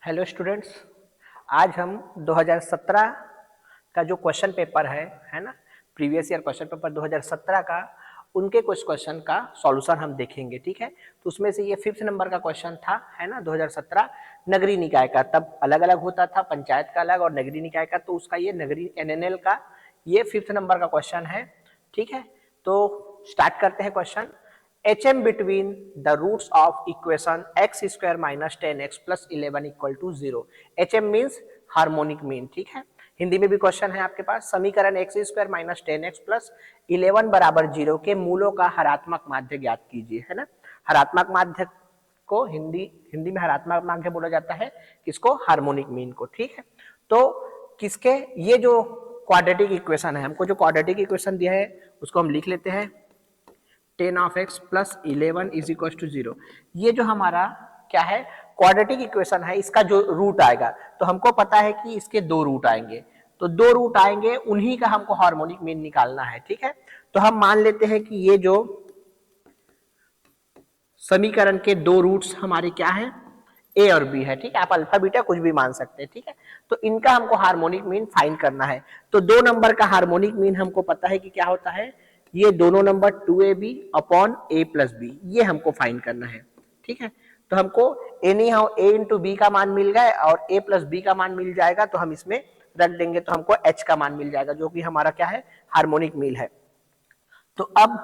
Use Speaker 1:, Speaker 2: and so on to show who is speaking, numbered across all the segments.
Speaker 1: Hello students, आज हम 2017 का जो क्वेश्चन पेपर है ना, प्रीवियस ईयर क्वेश्चन पेपर 2017 का, उनके कुछ क्वेश्चन का सॉल्यूशन हम देखेंगे। ठीक है, तो उसमें से ये 5th नंबर का क्वेश्चन था, है ना, 2017 नगरीय निकाय का। तब अलग अलग होता था, पंचायत का अलग और नगरीय निकाय का, तो उसका ये नगरीय NNL का ये 5th नंबर का क्वेश्चन है। ठीक है, तो स्टार्ट करते हैं question. HM between the roots of equation x square minus 10x plus 11 equal to 0। HM means harmonic mean. ठीक है, हिंदी में भी क्वेश्चन है आपके पास। समीकरण x square minus 10x plus 11 बराबर 0 के मूलों का हरात्मक माध्य ज्ञात कीजिए, है ना। हरात्मक माध्य को हिंदी में हरात्मक माध्य बोला जाता है, किसको? हार्मोनिक मीन को। ठीक है, तो किसके, ये जो क्वाड्रेटिक इक्वेशन है, हमको जो क्वाड्रेटिक इक्वेशन दिया है उसको हम लिख लेते हैं 10 of x plus 11 is equal to 0। ये जो हमारा क्या है, क्वाड्रेटिक इक्वेशन है, इसका जो रूट आएगा, तो हमको पता है कि इसके दो रूट आएंगे, तो दो रूट आएंगे, उन्हीं का हमको हार्मोनिक मीन निकालना है। ठीक है, तो हम मान लेते हैं कि ये जो समीकरण के दो रूट्स हमारे क्या है, ए और बी है। ठीक है, आप अल्फा बीटा कुछ भी मान सकते हैं। ठीक है, तो इनका हमको हार्मोनिक मीन फाइंड करना है। तो दो नंबर का हार्मोनिक मीन हमको पता है कि क्या होता है, ये दोनों number 2ab upon a plus b, ये हमको फाइंड करना है। ठीक है, तो हमको anyhow a into b का मान मिल गया और a प्लस बी का मान मिल जाएगा, तो हम इसमें रख देंगे, तो हमको h का मान मिल जाएगा, जो कि हमारा क्या है, हार्मोनिक मीन है। तो अब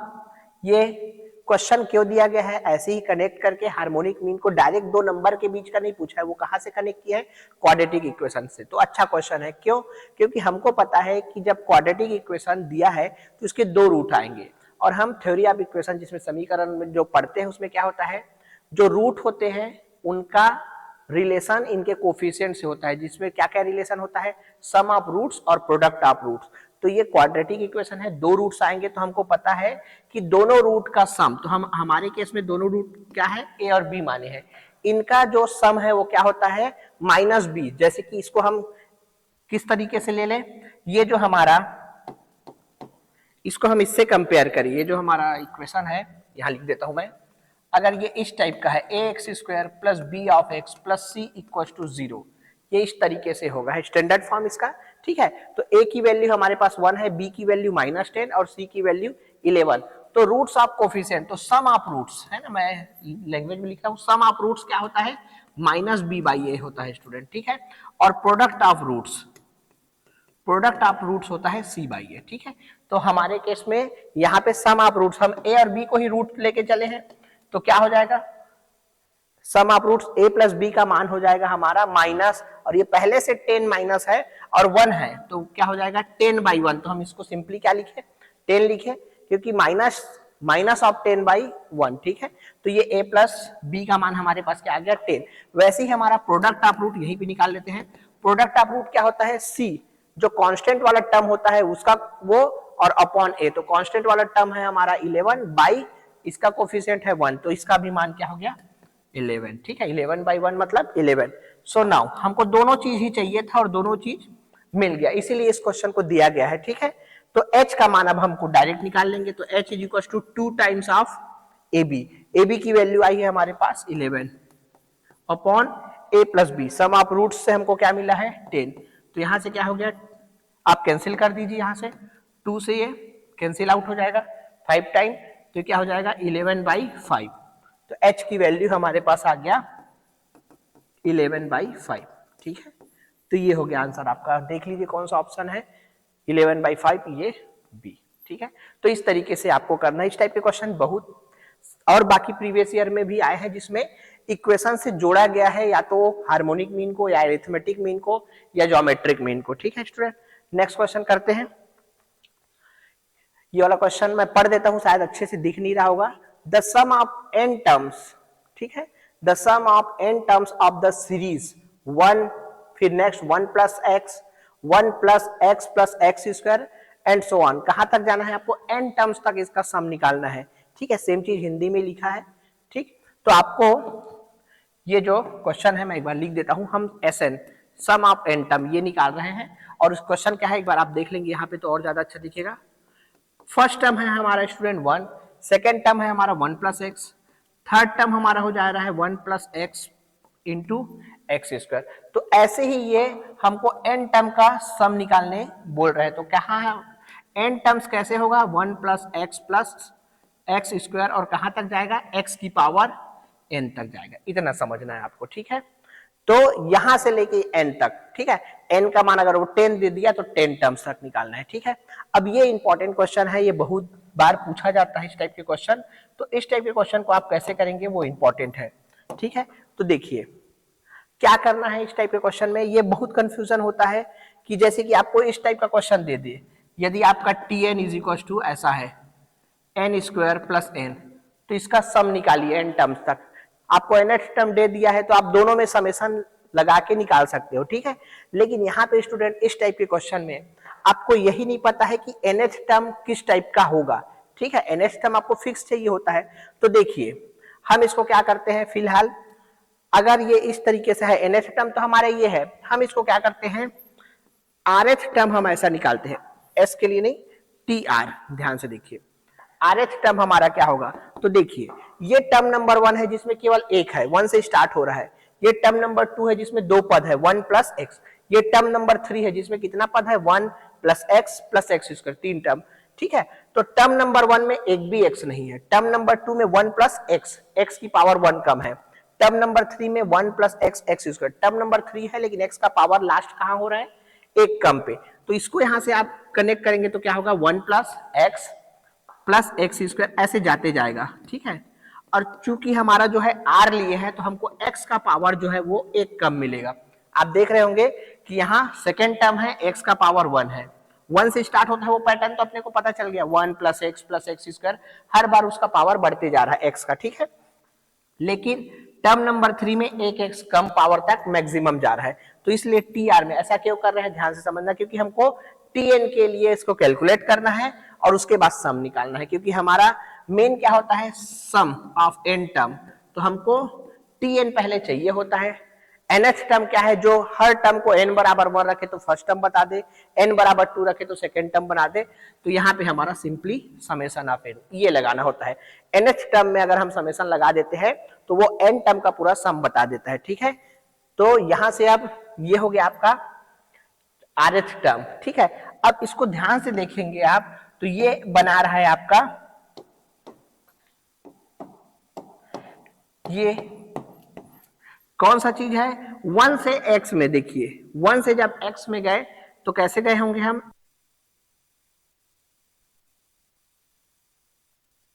Speaker 1: ये क्वेश्चन क्यों दिया गया है, ऐसे ही कनेक्ट करके, हार्मोनिक मीन को डायरेक्ट दो नंबर के बीच का नहीं पूछा है, वो कहां से कनेक्ट किया है, क्वाड्रेटिक इक्वेशन से। तो अच्छा क्वेश्चन है। क्यों? क्योंकि हमको पता है कि जब क्वाड्रेटिक इक्वेशन दिया है तो इसके दो रूट आएंगे, और हम थ्योरी ऑफ इक्वेशन जिसमें समीकरण में जो पढ़ते हैं उसमें क्या होता है, जो रूट होते हैं उनका रिलेशन इनके कोफिशिएंट से होता है, जिसमें क्या क्या रिलेशन होता है, सम ऑफ रूट्स और प्रोडक्ट ऑफ रूट्स। तो ये क्वाड्रेटिक इक्वेशन है, दो रूट्स आएंगे, तो हमको पता है कि दोनों रूट का सम, तो हम हमारे केस में दोनों रूट क्या है, ए और बी माने हैं, इनका जो सम है वो क्या होता है, माइनस बी। जैसे कि इसको हम किस तरीके से ले लें, ये जो हमारा, इसको हम इससे कंपेयर करें, ये जो हमारा इक्वेशन है, यहां लिख देता हूं मैं, अगर ये इस टाइप का है, A X square plus B of X plus C equal to 0, ये इस तरीके से होगा, है स्टैंडर्ड फॉर्म इसका। ठीक है, तो ए की वैल्यू हमारे पास 1 है, बी की वैल्यू -10 और सी की वैल्यू 11। तो रूट्स ऑफ कोफिशिएंट, तो सम ऑफ रूट्स है ना, मैं लैंग्वेज में लिखता हूं, सम ऑफ रूट्स क्या होता है, माइनस बी बाई ए होता है स्टूडेंट। ठीक है, और product of roots, product of roots होता है सी बाई ए। ठीक है, तो हमारे केस में यहाँ पे सम ऑफ रूट्स, हम ए और बी को ही रूट लेके चले हैं, तो क्या हो जाएगा, sum of roots A plus B का मान हो जाएगा हमारा माइनस, और ये पहले से 10 माइनस है और 1 है, तो क्या हो जाएगा 10/1। तो हम इसको सिंपली क्या लिखे, 10 लिखे, क्योंकि माइनस ऑफ 10/1। ठीक है, तो ये a प्लस बी का मान हमारे पास क्या आ गया, 10। वैसे ही हमारा प्रोडक्ट ऑफ रूट यहीं पे निकाल लेते हैं। प्रोडक्ट ऑफ रूट क्या होता है, c, जो कांस्टेंट वाला टर्म होता है उसका वो, और अपॉन a, तो कांस्टेंट वाला टर्म है हमारा 11 बाई इसका कोफिशिएंट है 1, तो इसका भी मान क्या हो गया, 11। ठीक है, 11/1 मतलब 11। सो नाउ हमको दोनों चीज ही चाहिए था और दोनों चीज मिल गया, इसीलिए इस क्वेश्चन को दिया गया है। ठीक है, तो h का मान अब हमको डायरेक्ट निकाल लेंगे, तो h is equal to 2 times of ab की वैल्यू आई है हमारे पास 11 upon a plus b, sum of roots से हमको क्या मिला है 10, तो यहां से क्या हो गया, आप कैंसिल कर दीजिए, यहां से 2 से ये कैंसिल आउट हो जाएगा 5 टाइम, तो क्या हो जाएगा 11/5। तो h की वैल्यू हमारे पास आ गया 11/5। ठीक है, तो ये हो गया आंसर आपका, देख लीजिए कौन सा ऑप्शन है, 11/5, ये बी। ठीक है, तो इस तरीके से आपको करना है। इस टाइप के क्वेश्चन बहुत और बाकी प्रीवियस ईयर में भी आए हैं, जिसमें इक्वेशन से जोड़ा गया है या तो हार्मोनिक मीन को, या अरिथमेटिक मीन को, या ज्योमेट्रिक मीन को। ठीक है स्टूडेंट, नेक्स्ट क्वेश्चन करते हैं। ये वाला क्वेश्चन मैं पढ़ देता हूं, शायद अच्छे से दिख नहीं रहा होगा। The sum of n terms, ठीक है, the sum of n terms of the series 1, फिर next 1 plus x, 1 plus x square and so on. कहां तक जाना है आपको, n टर्म्स तक इसका सम निकालना है। ठीक है, सेम चीज हिंदी में लिखा है। ठीक, तो आपको ये जो क्वेश्चन है मैं एक बार लिख देता हूं, हम SN sum of n term ये निकाल रहे हैं, और उस क्वेश्चन क्या है एक बार आप देख लेंगे यहाँ पे, तो और ज्यादा अच्छा दिखेगा। फर्स्ट टर्म है हमारा स्टूडेंट 1, सेकेंड टर्म है हमारा 1 प्लस एक्स, थर्ड टर्म हमारा हो जा रहा है 1 plus x into x square. तो ऐसे ही ये हमको एन टर्म का सम निकालने बोल रहे हैं। तो कहाँ है एन टर्म्स, कैसे होगा 1 प्लस एक्स स्क्वायर और कहाँ तक जाएगा एक्स की पावर एन तक जाएगा। इतना समझना है आपको, ठीक है। तो यहां से लेके एन तक, ठीक है, एन का मान अगर वो 10 दे दिया तो 10 टर्म्स तक निकालना है, ठीक है। अब ये इंपॉर्टेंट क्वेश्चन है, ये बहुत बार पूछा जाता है इस टाइप के क्वेश्चन। तो इस टाइप के क्वेश्चन को आप कैसे करेंगे वो इंपॉर्टेंट है, ठीक है। तो देखिए क्या करना है इस टाइप के क्वेश्चन में, ये बहुत कंफ्यूजन होता है कि जैसे कि आपको इस टाइप का क्वेश्चन दे दे, यदि आपका t n is equal to ऐसा है एन स्क्वायर प्लस एन, तो इसका सम निकालिए एन टर्म्स तक। आपको nth टर्म दे दिया है तो आप दोनों में समेशन लगा के निकाल सकते हो, ठीक है। लेकिन यहाँ पे स्टूडेंट इस टाइप के क्वेश्चन में आपको यही नहीं पता है कि nth टर्म किस टाइप का होगा, ठीक है। nth टर्म आपको फिक्स चाहिए होता है। तो देखिए हम इसको क्या करते हैं, फिलहाल अगर ये इस तरीके से है nth टर्म तो हमारा ये है, हम इसको क्या करते हैं rth टर्म हम ऐसा निकालते हैं, s के लिए नहीं टी आर। ध्यान से देखिए rth टर्म हमारा क्या होगा, तो देखिए ये टर्म नंबर 1 है जिसमें केवल एक है, 1 से स्टार्ट हो रहा है। ये टर्म नंबर 2 है जिसमें 2 पद है 1 प्लस एक्स। ये टर्म नंबर 3 है जिसमें कितना पद है 1 प्लस एक्स स्क्वायर, 3 टर्म, ठीक है। तो टर्म नंबर 1 में एक भी एक्स नहीं है। टर्म नंबर 2 में 1 प्लस एक्स की पावर 1 कम है। टर्म नंबर 3 में 1 plus x square, term number 3 है लेकिन एक्स का पावर लास्ट कहां हो रहा है, एक कम पे। तो इसको यहां से आप कनेक्ट करेंगे तो क्या होगा 1 प्लस एक्स स्क्वायर ऐसे जाते जाएगा, ठीक है। और चूंकि हमारा जो है आर लिए है तो हमको एक्स का पावर जो है वो एक कम मिलेगा। आप देख रहे होंगे कि यहाँ सेकेंड टर्म है एक्स का पावर 1 है, 1 से स्टार्ट होता है वो पैटर्न तो अपने को पता चल गया, 1 प्लस एक्स स्क्वायर, हर बार उसका पावर बढ़ते जा रहा है एक्स का, ठीक है। लेकिन टर्म नंबर 3 में एक एक्स कम पावर तक मैक्सिमम जा रहा है। तो इसलिए टी आर में ऐसा क्यों कर रहे हैं, ध्यान से समझना, क्योंकि हमको टी एन के लिए इसको कैलकुलेट करना है और उसके बाद सम निकालना है, क्योंकि हमारा मेन क्या होता है सम ऑफ एन टर्म। तो हमको टी एन पहले चाहिए होता है। nth टर्म क्या है, जो हर टर्म को n बराबर 1 रखे तो फर्स्ट टर्म बता दे, n बराबर 2 रखे तो सेकंड टर्म बना दे। तो यहाँ पे हमारा सिंपली समेशन ऑफ n ये लगाना होता है। nth टर्म में अगर हम समेशन लगा देते हैं तो वो n टर्म का पूरा सम बता देता है, ठीक है। तो यहां से अब ये हो गया आपका rth टर्म, ठीक है। अब इसको ध्यान से देखेंगे आप तो ये बना रहा है आपका ये कौन सा चीज है 1 से x में, देखिए 1 से जब x में गए तो कैसे गए होंगे हम,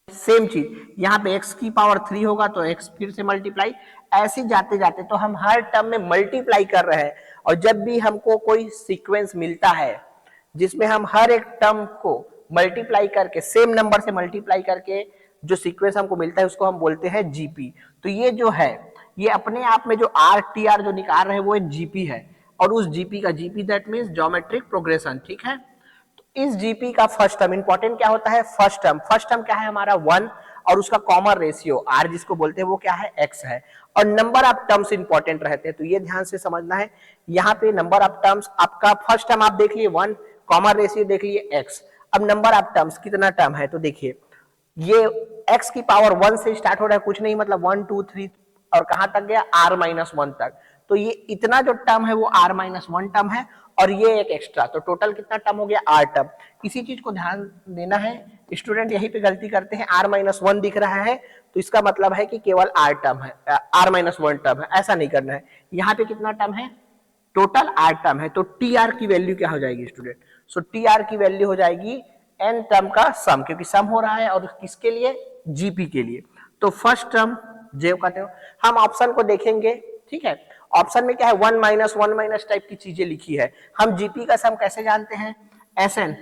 Speaker 1: सेम चीज यहाँ पे x की पावर 3 होगा तो x फिर से मल्टीप्लाई, ऐसे जाते जाते तो हम हर टर्म में मल्टीप्लाई कर रहे हैं। और जब भी हमको कोई सीक्वेंस मिलता है जिसमें हम हर एक टर्म को मल्टीप्लाई करके सेम नंबर से मल्टीप्लाई करके जो सीक्वेंस हमको मिलता है उसको हम बोलते हैं जीपी। तो ये जो है ये अपने आप में जो आर टी आर जो निकाल रहे हैं वो एक जीपी है, और उस जीपी का GP that means geometric progression, ठीक है। तो इस जीपी का फर्स्ट टर्म इंपॉर्टेंट क्या होता है, फर्स्ट टर्म क्या है हमारा 1 और उसका कॉमन रेशियो आर जिसको बोलते हैं वो क्या है x है, और नंबर ऑफ टर्म्स इंपॉर्टेंट रहते हैं। तो ये ध्यान से समझना है, यहाँ पे नंबर ऑफ टर्म्स आपका फर्स्ट टर्म आप देख लिए 1, कॉमन रेशियो देख लिए x। अब नंबर ऑफ टर्म्स कितना टर्म है, तो देखिए ये x की पावर 1 से स्टार्ट हो रहा है, कुछ नहीं मतलब 1 2 3 और कहां तक गया r-1 तक। तो ये इतना जो टर्म है वो r-1 टर्म है और ये एक एक्स्ट्रा, तो टोटल कितना टर्म हो गया r टर्म। इसी चीज को ध्यान देना है, स्टूडेंट यहीं पे गलती करते हैं, r-1 दिख रहा है तो इसका मतलब है कि केवल r टर्म है, r-1 टर्म है, ऐसा नहीं करना है। यहाँ पे कितना टर्म है, टोटल r टर्म है। तो टी आर की वैल्यू क्या हो जाएगी स्टूडेंट, सो टी आर की वैल्यू हो जाएगी n टर्म का सम, क्योंकि सम हो रहा है और किसके लिए, जीपी के लिए। तो फर्स्ट टर्म जे कहते हो, हम ऑप्शन को देखेंगे, ठीक है। ऑप्शन में क्या है 1 माइनस टाइप की चीजें लिखी है। हम जीपी का सम कैसे जानते हैं, एसएन,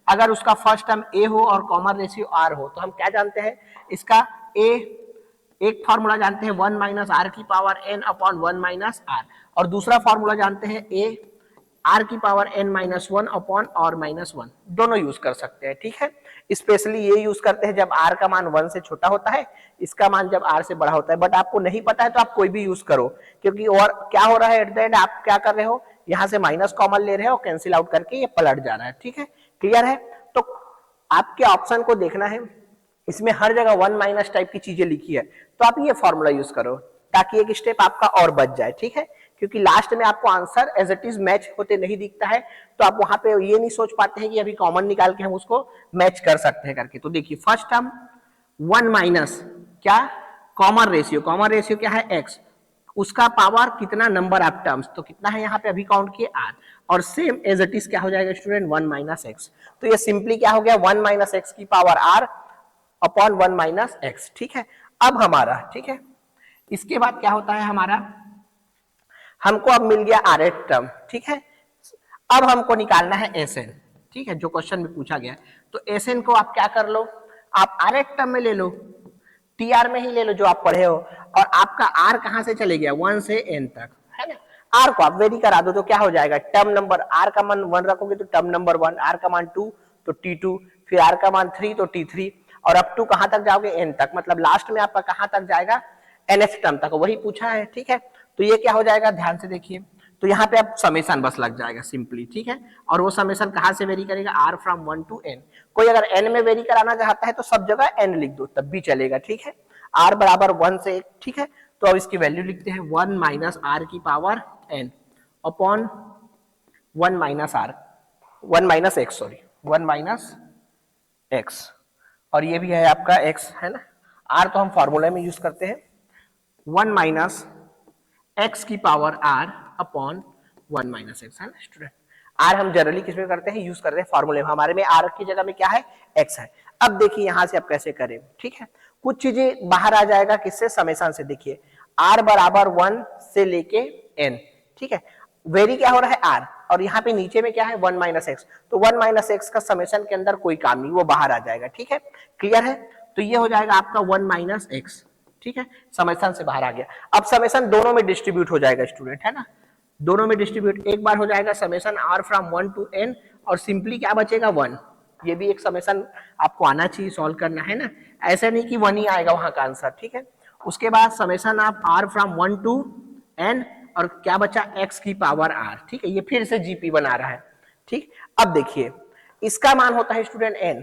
Speaker 1: अगर उसका फर्स्ट टर्म ए हो और कॉमन रेशियो आर हो तो हम क्या जानते हैं, इसका ए एक फॉर्मूला जानते हैं 1 माइनस आर की power n upon 1 minus r, और दूसरा फॉर्मूला जानते हैं ए आर की पावर n-1 अपॉन r-1, दोनों यूज कर सकते हैं, ठीक है। स्पेशली ये यूज करते हैं जब r का मान 1 से छोटा होता है, इसका मान जब r से बड़ा होता है। बट आपको नहीं पता है तो आप कोई भी यूज करो, क्योंकि और क्या हो रहा है एट द एंड आप क्या कर रहे हो, यहाँ से माइनस कॉमन ले रहे हो, कैंसिल आउट करके ये पलट जा रहा है, ठीक है। क्लियर है, तो आपके ऑप्शन को देखना है, इसमें हर जगह 1 माइनस टाइप की चीजें लिखी है तो आप ये फॉर्मूला यूज करो ताकि एक स्टेप आपका और बच जाए, ठीक है। क्योंकि लास्ट में आपको answer as it is match होते नहीं दिखता है, तो आप वहां पे ये नहीं सोच पाते हैं कि अभी कॉमन निकाल के हम उसको मैच कर सकते हैं करके। तो देखिए फर्स्ट टर्म 1 माइनस क्या, कॉमन रेशियो क्या है x, उसका पावर कितना नंबर ऑफ टर्म्स, तो कितना है यहाँ पे अभी काउंट किए r, और सेम एज इट इज क्या हो जाएगा स्टूडेंट 1 माइनस एक्स। तो ये सिंपली क्या हो गया 1 माइनस एक्स की power r upon 1 minus x. ठीक है, अब हमारा ठीक है, इसके बाद क्या होता है हमारा, हमको अब मिल गया आर एट टर्म। ठीक है, अब हमको निकालना है एस एन। ठीक है, जो क्वेश्चन में पूछा गया, तो एस एन को आप क्या कर लो, आप आर एट टर्म में ले लो, टी आर में ही ले लो जो आप पढ़े हो, और आपका आर कहां से चले गया 1 से एन तक, है ना। आर को आप वेरी करा दो तो क्या हो जाएगा, टर्म नंबर आर का मान 1 रखोगे तो टर्म नंबर 1, आर का मान 2 तो T2, फिर आर का मान 3 तो T3, और अप टू कहां तक जाओगे एन तक, मतलब लास्ट में आपका कहां तक जाएगा एनएथ टर्म तक, वही पूछा है। ठीक है, तो ये क्या हो जाएगा ध्यान से देखिए, तो यहाँ पे अब समेशन बस लग जाएगा सिंपली। ठीक है, और वो समेशन कहां से वेरी करेगा, आर फ्रॉम 1 टू एन। कोई अगर एन में वेरी कराना चाहता है तो सब जगह एन लिख दो तब भी चलेगा। ठीक है, आर बराबर 1 से 1। ठीक है, तो अब इसकी वैल्यू लिखते हैं 1 माइनस आर की power n upon 1 minus r, 1 minus x, sorry 1 minus x, और ये भी है आपका एक्स, है ना। आर तो हम फॉर्मूला में यूज करते हैं, 1 माइनस एक्स की power r upon 1 minus x, है ना स्टूडेंट। आर हम जनरली किस में करते हैं, यूज करते हैं फॉर्मूले में, हमारे में आर की जगह में क्या है एक्स है। अब देखिए यहां से आप कैसे करें। ठीक है, कुछ चीजें बाहर आ जाएगा किससे, समेशन से। देखिए आर बराबर 1 से लेके एन। ठीक है, वेरी क्या हो रहा है आर, और यहाँ पे नीचे में क्या है 1 माइनस एक्स, तो 1 माइनस एक्स का समेशन के अंदर कोई काम नहीं, वो बाहर आ जाएगा। ठीक है, क्लियर है, तो ये हो जाएगा आपका 1 माइनस एक्स। ठीक है, समेशन से बाहर आ गया। अब समेशन दोनों में डिस्ट्रीब्यूट हो जाएगा स्टूडेंट, है ना, दोनों में डिस्ट्रीब्यूट एक बार हो जाएगा summation r from 1 to n, और सिंपली क्या बचेगा 1। ये भी एक समेशन आपको आना चाहिए, सॉल्व करना है ना, ऐसा नहीं कि 1 ही आएगा वहां का आंसर। ठीक है, उसके बाद समेशन आप आर फ्रॉम 1 टू एन, और क्या बचा x की पावर r। ठीक है, ये फिर से जीपी बना रहा है। ठीक, अब देखिए इसका मान होता है स्टूडेंट n,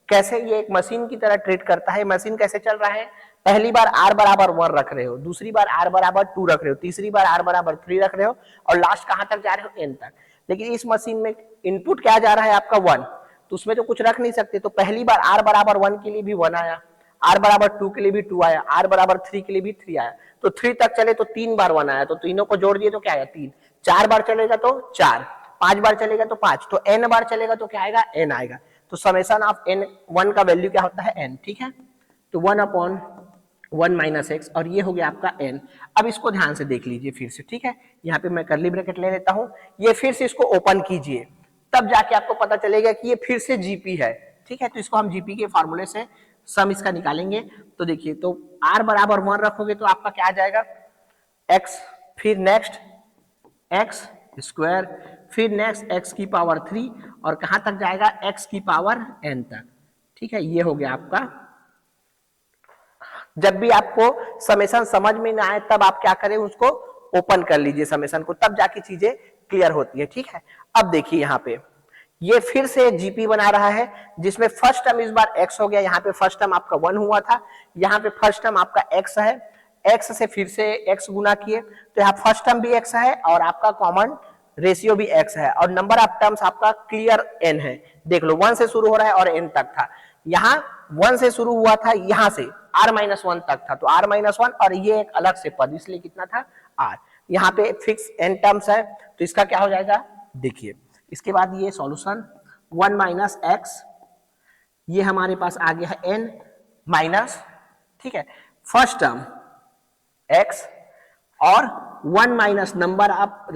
Speaker 1: कैसे, ये एक मशीन की तरह ट्रीट करता है। मशीन कैसे चल रहा है, पहली बार r बराबर 1 रख रहे हो, दूसरी बार r बराबर 2 रख रहे हो, तीसरी बार r बराबर 3 रख रहे हो, और लास्ट कहां तक जा रहे हो n तक। लेकिन इस मशीन में इनपुट क्या जा रहा है आपका 1, तो उसमें तो कुछ रख नहीं सकते, तो पहली बार r बराबर 1 के लिए भी 1 आया, r बराबर 2 के लिए भी 2 आया, r बराबर 3 के लिए भी 3 आया, तो 3 तक चले तो 3 बार 1 आया, तो तीनों को जोड़ दिए तो क्या आया 3, 4 बार चलेगा तो 4, 5 बार चलेगा तो 5, तो n बार चलेगा तो क्या आएगा n आएगा। तो समेशन ऑफ n 1 का वैल्यू क्या होता है n। ठीक है, तो 1 अपॉन 1 माइनस एक्स, और ये हो गया आपका n। अब इसको ध्यान से देख लीजिए फिर से। ठीक है, यहाँ पे मैं कर्ली ब्रैकेट ले लेता हूँ, ये फिर से इसको ओपन कीजिए, तब जाके आपको पता चलेगा कि ये फिर से जीपी है। ठीक है, तो इसको हम जीपी के फॉर्मूले से सम इसका निकालेंगे। तो देखिए, तो r बराबर 1 रखोगे तो आपका क्या आ जाएगा x, फिर नेक्स्ट x स्क्वायर, फिर नेक्स्ट x की पावर 3, और कहां तक जाएगा x की पावर n तक। ठीक है, ये हो गया आपका। जब भी आपको समेशन समझ में ना आए तब आप क्या करें, उसको ओपन कर लीजिए समेशन को, तब जाके चीजें क्लियर होती है। ठीक है, अब देखिए यहाँ पे ये फिर से जीपी बना रहा है, जिसमें फर्स्ट टर्म इस बार x हो गया, यहाँ पे फर्स्ट टर्म आपका 1 हुआ था, यहाँ पे फर्स्ट टर्म आपका x है, x से फिर से x गुना किए, तो यहाँ फर्स्ट टर्म भी x है और आपका कॉमन रेशियो भी x है, और नंबर ऑफ टर्म्स आपका क्लियर n है। देख लो 1 से शुरू हो रहा है और n तक था, यहाँ 1 से शुरू हुआ था, यहाँ से r-1 तक था, तो r-1, और ये एक अलग से पद, इसलिए कितना था r। यहाँ पे फिक्स n टर्म्स है, तो इसका क्या हो जाएगा देखिए। इसके बाद ये सॉल्यूशन 1 माइनस एक्स, ये हमारे पास आ गया है n माइनस, ठीक है, फर्स्ट टर्म x, और 1 माइनस नंबर ऑफ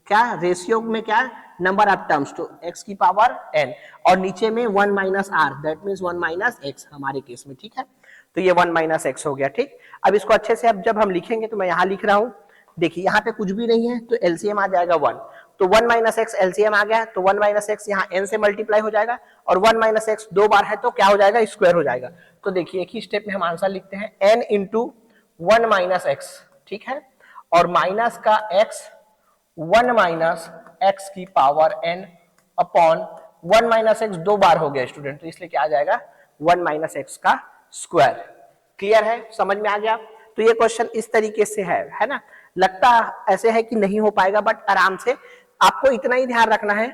Speaker 1: क्या रेशियो में क्या नंबर ऑफ टर्म्स, तो x की पावर n, और नीचे में 1 minus r, that means 1 minus x हमारे केस में। ठीक है, तो ये 1 माइनस x हो गया। ठीक, अब इसको अच्छे से अब जब हम लिखेंगे, तो मैं यहां लिख रहा हूं, देखिए यहाँ पे कुछ भी नहीं है, तो एलसीएम आ जाएगा 1, तो 1 माइनस एक्स एलसीएम आ गया, तो 1 माइनस एक्स यहाँ n से मल्टीप्लाई हो जाएगा, और 1 माइनस एक्स 2 बार है तो क्या हो जाएगा स्क्वायर हो जाएगा। तो देखिए एक ही स्टेप में हम आंसर लिखते हैं n इंटू 1 माइनस एक्स, ठीक है, और माइनस का x 1 माइनस एक्स की power n upon 1 minus x 2 बार हो गया स्टूडेंट, तो इसलिए क्या आ जाएगा 1 माइनस एक्स का स्क्वायर। क्लियर है, समझ में आ गया। तो ये क्वेश्चन इस तरीके से है ना। लगता ऐसे है कि नहीं हो पाएगा, बट आराम से आपको इतना ही ध्यान रखना है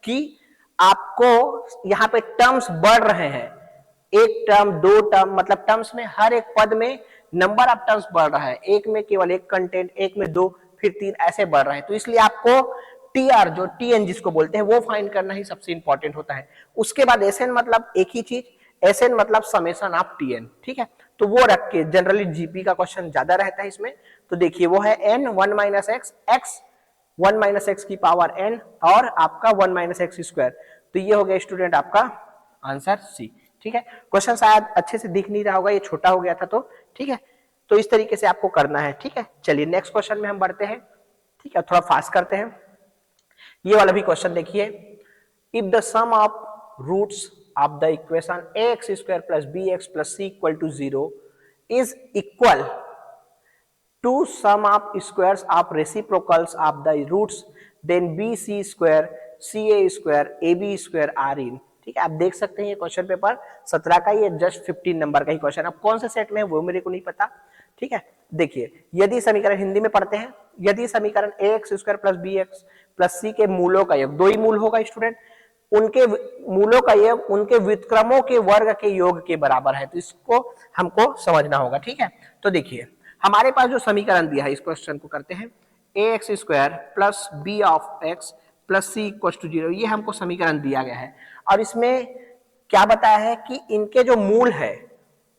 Speaker 1: कि आपको यहाँ पे टर्म्स बढ़ रहे हैं, एक टर्म, दो टर्म, मतलब टर्म्स में हर एक पद में नंबर ऑफ टर्म्स बढ़ रहा है, एक में केवल एक कंटेंट, एक में दो, फिर तीन, ऐसे बढ़ रहे हैं। तो इसलिए आपको टीआर, जो टीएन जिसको बोलते हैं, वो फाइंड करना ही सबसे इंपॉर्टेंट होता है। उसके बाद एसएन मतलब एक ही चीज, एसएन मतलब समेशन ऑफ टीएन, ठीक है। तो वो रख के जनरली जीपी का क्वेश्चन ज्यादा रहता है इसमें। तो देखिए वो है n 1 minus x, x 1 minus x की पावर एन, और आपका 1 माइनस एक्स स्क्वायर। तो ये हो गया स्टूडेंट आपका आंसर सी, ठीक है। क्वेश्चन शायद अच्छे से दिख नहीं रहा होगा, ये छोटा हो गया था, तो ठीक है। तो इस तरीके से आपको करना है, ठीक है। चलिए नेक्स्ट क्वेश्चन में हम बढ़ते हैं, ठीक है, थोड़ा फास्ट करते हैं। ये वाला भी क्वेश्चन देखिए, if the sum of roots of the equation ax square plus bx plus c equal to 0 is equal to sum of squares of reciprocals of the roots, then bc square ca square ab square are in, ठीक है। आप देख सकते हैं ये question paper 17 का, ये just 15 number का ही क्वेश्चन। अब कौन से सेट में है वो मेरे को नहीं पता, ठीक है। देखिए यदि समीकरण हिंदी में पढ़ते हैं, यदि समीकरण ax square plus bx plus c के मूलों का योग, दो ही मूल होगा स्टूडेंट, उनके मूलों का योग उनके व्युत्क्रमों के वर्ग के योग के बराबर है। तो इसको हमको समझना होगा, ठीक है। तो देखिए हमारे पास जो समीकरण दिया है, इस क्वेश्चन को करते हैं, ax square plus b of x plus c equal to 0, ये हमको समीकरण दिया गया है। और इसमें क्या बताया है कि इनके जो मूल है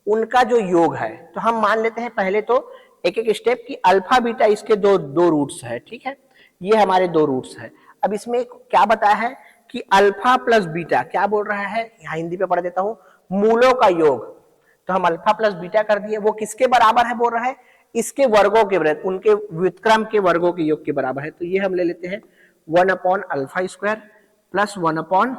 Speaker 1: उनका जो योग है, तो हम मान लेते हैं पहले तो एक एक स्टेप की अल्फा बीटा इसके दो रूट्स है, ठीक है। ये हमारे दो रूट्स है। अब इसमें क्या बताया है कि अल्फा प्लस बीटा, क्या बोल रहा है, यहाँ हिंदी पे पढ़ देता हूं, मूलों का योग। तो हम अल्फा प्लस बीटा कर दिए, वो किसके बराबर है बोल रहा है, इसके वर्गों के बराबर, उनके व्युत्क्रम के वर्गों के योग के बराबर है। तो ये हम ले लेते हैं 1 upon alpha square plus 1 upon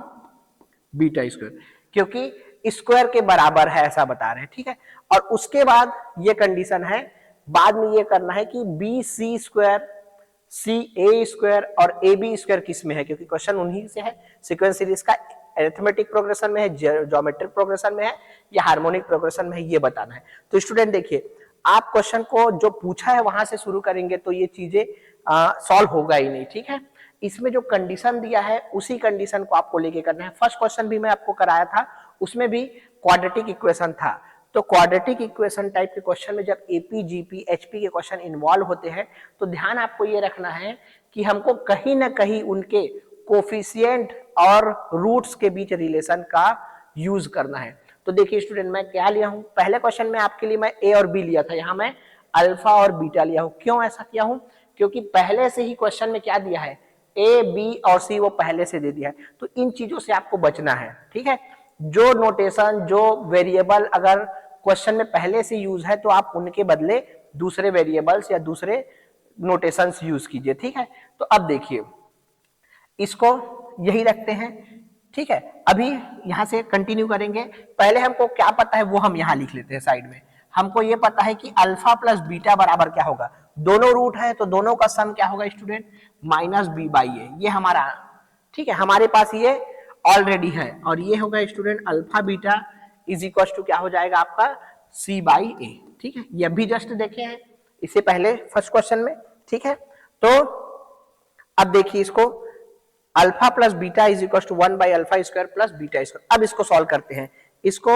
Speaker 1: beta square, क्योंकि स्क्वायर के बराबर है ऐसा बता रहे हैं, ठीक है। और उसके बाद ये कंडीशन है, बाद में ये करना है कि बी सी स्क्वायर सी ए स्क्वायर और ए बी स्क्वायर किस में है, क्योंकि क्वेश्चन उन्हीं से है, सीक्वेंस सीरीज का अरिथमेटिक प्रोग्रेशन में है, ज्योमेट्रिक प्रोग्रेशन में है, या हार्मोनिक प्रोग्रेशन में है, ये बताना है। तो स्टूडेंट देखिए, आप क्वेश्चन को जो पूछा है वहां से शुरू करेंगे तो ये चीजें सॉल्व होगा ही नहीं, ठीक है। इसमें जो कंडीशन दिया है उसी कंडीशन को आपको लेके करना है। फर्स्ट क्वेश्चन भी मैं आपको कराया था, उसमें भी क्वाड्रेटिक इक्वेशन था। तो क्वाड्रेटिक इक्वेशन टाइप के क्वेश्चन में जब एपी जीपी एचपी के क्वेश्चन इन्वॉल्व होते हैं तो ध्यान आपको ये रखना है कि हमको कहीं ना कहीं उनके कोफिशिएंट और रूट्स के बीच रिलेशन का यूज करना है। तो देखिए स्टूडेंट, मैं क्या लिया हूं, पहले क्वेश्चन में आपके लिए मैं ए और बी लिया था, यहां मैं अल्फा और बीटा लिया हूं। क्यों ऐसा किया हूं, क्योंकि पहले से ही क्वेश्चन में क्या दिया है, ए बी और सी वो पहले से दे दिया है। तो इन चीजों से आपको बचना है, ठीक है। जो नोटेशन, जो वेरिएबल अगर क्वेश्चन में पहले से यूज है तो आप उनके बदले दूसरे वेरिएबल्स या दूसरे नोटेशंस यूज कीजिए, ठीक है। तो अब देखिए इसको यही रखते हैं, ठीक है। अभी यहां से कंटिन्यू करेंगे। पहले हमको क्या पता है वो हम यहां लिख लेते हैं साइड में। हमको ये पता है कि अल्फा प्लस बीटा बराबर क्या होगा, दोनों रूट है तो दोनों का सम क्या होगा स्टूडेंट, माइनस बी बाई ए, ये हमारा, ठीक है, हमारे पास ये ऑलरेडी है। और ये होगा student alpha beta is equal to क्या हो जाएगा आपका सी बाई ए, ठीक है। ये भी जस्ट देखे हैं इससे पहले फर्स्ट क्वेश्चन में, ठीक है। तो अब देखिए इसको, alpha plus beta is equal to 1 by alpha square plus beta square. अब इसको सॉल्व करते हैं, इसको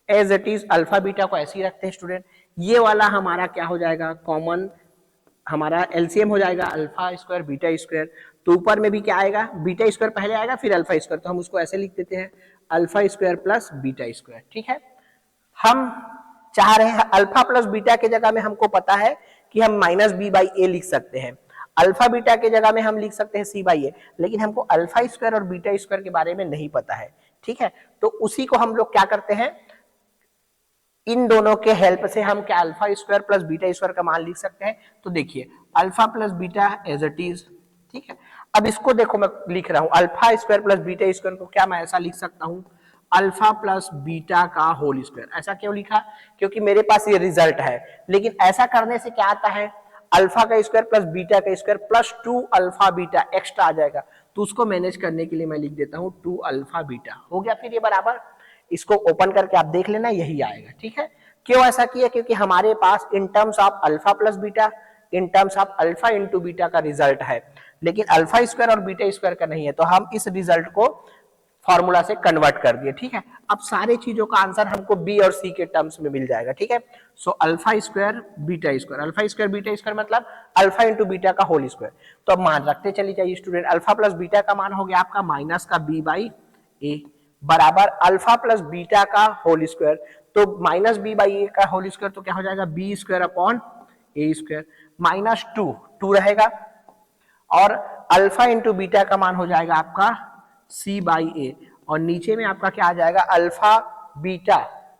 Speaker 1: as it is alpha beta को ऐसे ही रखते हैं स्टूडेंट। ये वाला हमारा क्या हो जाएगा, कॉमन हमारा एलसीएम हो जाएगा अल्फा स्क्वायर बीटा स्क्वायर। तो ऊपर में भी क्या आएगा, बीटा स्क्वायर पहले आएगा फिर अल्फा स्क्वायर, तो हम उसको ऐसे लिख देते हैं alpha square plus beta square, ठीक है। हम चाह रहे हैं अल्फा प्लस बीटा के जगह में हमको पता है कि हम माइनस बी बाई ए लिख सकते हैं, अल्फा बीटा के जगह में हम लिख सकते हैं सी बाई ए, लेकिन हमको अल्फा स्क्वायर और बीटा स्क्वायर के बारे में नहीं पता है, ठीक है। तो उसी को हम लोग क्या करते हैं, इन दोनों के हेल्प से हम क्या alpha square plus beta square का मान लिख सकते हैं। तो देखिए alpha plus beta as it is, ठीक है। अब इसको देखो मैं लिख रहा हूं alpha square plus beta square को क्या मैं ऐसा लिख सकता हूं, अल्फा प्लस बीटा का होल स्क्वायर। ऐसा क्यों लिखा, क्योंकि मेरे पास ये रिजल्ट है। लेकिन ऐसा करने से क्या आता है, अल्फा का स्क्वायर प्लस बीटा का square plus 2 alpha beta extra आ जाएगा। तो उसको मैनेज करने के लिए मैं लिख देता हूं 2 अल्फा बीटा, हो गया फिर ये बराबर। इसको ओपन करके आप देख लेना, यही आएगा, ठीक है। क्यों ऐसा किया, क्योंकि हमारे पास in terms of alpha plus beta in terms of alpha into beta का रिजल्ट है, लेकिन अल्फा स्क्वायर और बीटा स्क्वायर का नहीं है, तो हम इस रिजल्ट को फॉर्मूला से कन्वर्ट कर दिए। ठीक है, अब सारे चीजों का आंसर हमको बी और सी के टर्म्स में मिल जाएगा। ठीक है, so alpha square beta square, alpha square beta square मतलब अल्फा इंटू बीटा का होल स्क्वायर। तो अब मान रखते चली जाइए स्टूडेंट, अल्फा प्लस बीटा का मान हो गया आपका माइनस का बी बाई ए बराबर अल्फा प्लस बीटा का होल स्क्वायर, तो माइनस बी बाई ए का होल स्क्वायर तो क्या हो जाएगा बी स्क्वायर अपॉन ए स्क्वायर माइनस टू रहेगा, और अल्फा इंटू बीटा का मान हो जाएगा आपका सी बाई ए, और नीचे में आपका क्या आ जाएगा अल्फा बीटा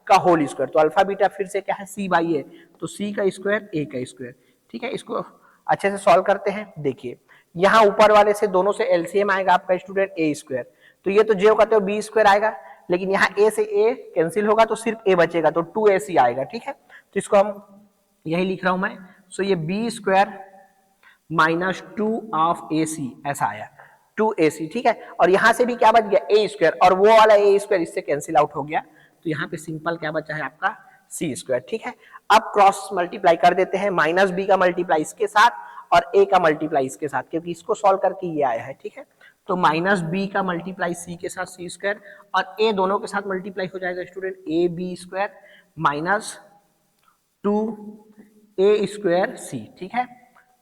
Speaker 1: का होल स्क्वायर, तो अल्फा बीटा फिर से क्या है सी बाई ए, तो सी का स्क्वायर ए का स्क्वायर। ठीक है, इसको अच्छे से सॉल्व करते हैं। देखिए यहाँ ऊपर वाले से दोनों से एलसीएम आएगा आपका स्टूडेंट ए स्क्वायर, तो ये तो जो कहते हो बी स्क्वायर आएगा, लेकिन यहाँ ए से ए कैंसिल होगा तो सिर्फ ए बचेगा, तो 2ac आएगा। ठीक है, तो इसको हम यही लिख रहा हूं मैं, सो ये बी स्क्वायर माइनस 2 ऑफ ए सी ऐसा आया 2ac। ठीक है, और यहां से भी क्या बच गया ए स्क्वायर, और वो वाला ए स्क्वायर इससे कैंसिल आउट हो गया, तो यहाँ पे सिंपल क्या बचा है आपका सी स्क्वायर। ठीक है, अब क्रॉस मल्टीप्लाई कर देते हैं, माइनस बी का मल्टीप्लाई इसके साथ और ए का मल्टीप्लाई इसके साथ, क्योंकि इसको सॉल्व करके ये आया है। ठीक है, तो माइनस बी का मल्टीप्लाई सी के साथ सी स्क्वायर, और ए दोनों के साथ मल्टीप्लाई हो जाएगा student A B square minus 2a square C. ठीक है,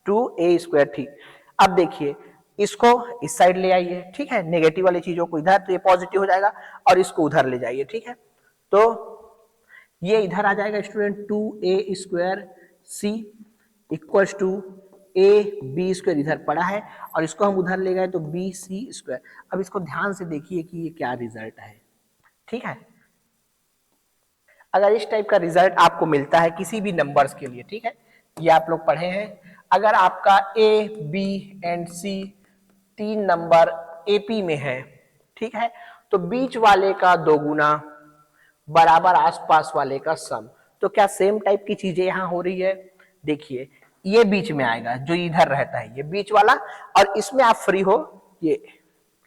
Speaker 1: 2a स्क्वायर। ठीक, अब देखिए इसको इस साइड ले आइए। ठीक है, नेगेटिव वाली चीजों को इधर, तो ये पॉजिटिव हो जाएगा, और इसको उधर ले जाइए। ठीक है, तो ये इधर आ जाएगा student 2a square c equals to a B square इधर पड़ा है, और इसको हम उधर ले गए तो बी सी स्क्वायर। अब इसको ध्यान से देखिए कि ये क्या रिजल्ट है। ठीक है, अगर इस टाइप का रिजल्ट आपको मिलता है किसी भी नंबर्स के लिए, ठीक है, ये आप लोग पढ़े हैं, अगर आपका ए बी एंड सी तीन नंबर एपी में है, ठीक है, तो बीच वाले का दोगुना बराबर आसपास वाले का सम, तो क्या सेम टाइप की चीजें यहां हो रही है। देखिए ये बीच में आएगा, जो इधर रहता है ये बीच वाला, और इसमें आप फ्री हो, ये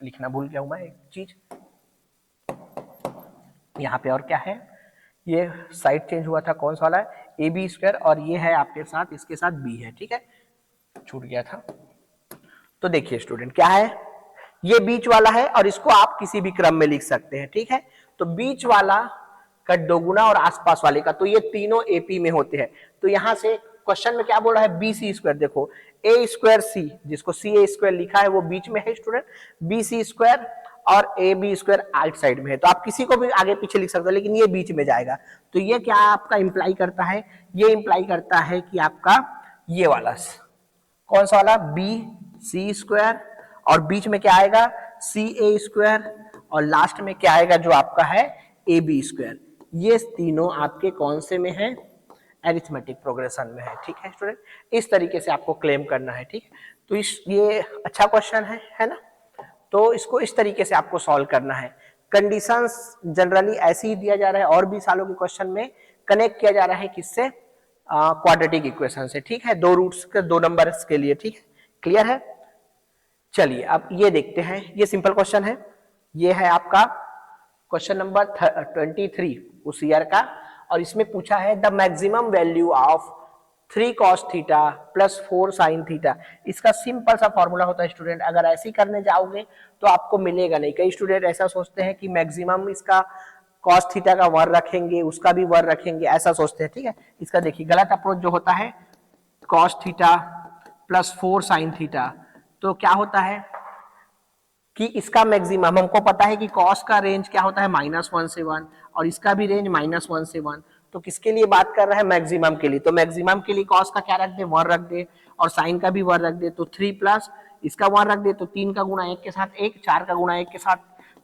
Speaker 1: लिखना भूल गया हूं मैं एक चीज यहाँ पे, और क्या है ये साइड चेंज हुआ था, कौन सा वाला है ए बी स्क्वायर, और ये है आपके साथ, इसके साथ बी है। ठीक है, छूट गया था। तो देखिए स्टूडेंट क्या है, ये बीच वाला है, और इसको आप किसी भी क्रम में लिख सकते हैं। ठीक है, तो बीच वाला का दोगुना और आसपास वाले का, तो ये तीनों एपी में होते हैं। तो यहां से क्वेश्चन में क्या बोल रहा है बी सी स्क्वायर, देखो ए स्क्वायर सी, जिसको सी ए स्क्वायर लिखा है वो बीच में है स्टूडेंट, बी सी स्क्वायर और a B square outside में है, तो आप किसी को भी आगे पीछे लिख सकते हो, लेकिन ये बीच में जाएगा। तो ये क्या आपका इंप्लाई करता है, ये इंप्लाई करता है कि आपका ये वाला कौन सा वाला बी सी स्क्वायर, और बीच में क्या आएगा सी ए स्क्वायर, और लास्ट में क्या आएगा जो आपका है ए बी स्क्वायर। ये तीनों आपके कौन से में है, एरिथमेटिक प्रोग्रेशन में है। ठीक है स्टूडेंट, इस तरीके से आपको क्लेम करना है। ठीक है, तो ये अच्छा क्वेश्चन है ना, तो इसको इस तरीके से आपको सॉल्व करना है। कंडीशंस जनरली ऐसे ही दिया जा रहा है, और भी सालों के क्वेश्चन में कनेक्ट किया जा रहा है किससे, क्वाड्रेटिक इक्वेशन से। ठीक है, दो रूट्स के दो नंबर्स के लिए। ठीक है, क्लियर है। चलिए अब ये देखते हैं, ये सिंपल क्वेश्चन है, ये है आपका क्वेश्चन नंबर 23 उस ईयर का, और इसमें पूछा है the maximum value of 3 cos theta plus 4 sin theta. इसका सिंपल सा फॉर्मूला होता है स्टूडेंट, अगर ऐसे ही करने जाओगे तो आपको मिलेगा नहीं। कई स्टूडेंट ऐसा सोचते हैं कि मैक्सिमम इसका cos थीटा का वर रखेंगे, उसका भी वर रखेंगे, ऐसा सोचते हैं। ठीक है, इसका देखिए गलत अप्रोच जो होता है, cos theta plus 4 sin theta, तो क्या होता है कि इसका मैक्सिमम हमको पता है कि कॉस का रेंज क्या होता है -1 से 1, और इसका भी रेंज -1 से 1, तो किसके लिए बात कर रहा है मैक्सिमम के लिए, तो मैक्सिमम के लिए कॉस का क्या रख दे 1 रख दे, और साइन का भी 1 रख दे, तो 3 प्लस इसका 1 रख दे, तो 3 का गुणा 1 के साथ 1, 4 का गुणा 1 के साथ,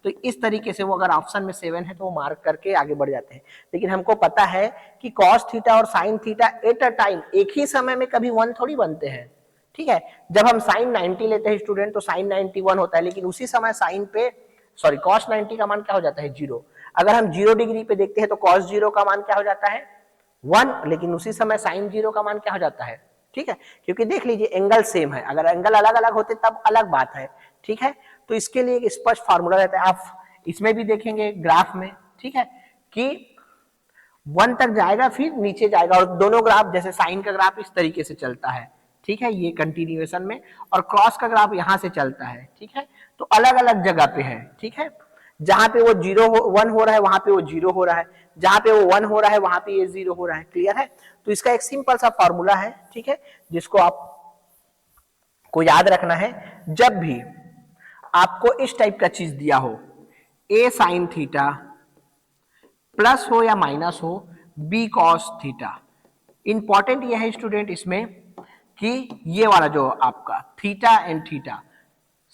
Speaker 1: तो इस तरीके से वो अगर ऑप्शन में 7 है तो वो मार्क करके आगे बढ़ जाते हैं। लेकिन हमको पता है कि कॉस थीटा और sine theta at a time एक ही समय में कभी 1 थोड़ी बनते हैं। ठीक है, जब हम साइन 90 लेते हैं स्टूडेंट तो साइन 91 होता है, लेकिन उसी समय साइन पे कॉस 90 का मान क्या हो जाता है 0। अगर हम 0 डिग्री पे देखते हैं तो कॉस 0 का मान क्या हो जाता है 1, लेकिन उसी समय साइन 0 का मान क्या हो जाता है। ठीक है, क्योंकि देख लीजिए एंगल सेम है, अगर एंगल अलग अलग होते तब अलग बात है। ठीक है, तो इसके लिए एक स्पष्ट फार्मूला रहता है, आप इसमें भी देखेंगे ग्राफ में। ठीक है, कि 1 तक जाएगा फिर नीचे जाएगा, और दोनों ग्राफ जैसे साइन का ग्राफ इस तरीके से चलता है। ठीक है, ये कंटिन्यूएशन में, और क्रॉस का ग्राफ यहां से चलता है, ठीक है, तो अलग अलग जगह पे है, ठीक है, जहां पे वो 1 हो रहा है वहां पे वो 0 हो रहा है, जहां पे वो 1 हो रहा है वहां पे ये 0 हो रहा है, क्लियर है। तो इसका एक सिंपल सा फॉर्मूला है, ठीक है, जिसको आप को याद रखना है। जब भी आपको इस टाइप का चीज दिया हो, a sin थीटा प्लस हो या माइनस हो b cos थीटा, इंपॉर्टेंट यह है स्टूडेंट इसमें कि ये वाला जो आपका थीटा एंड थीटा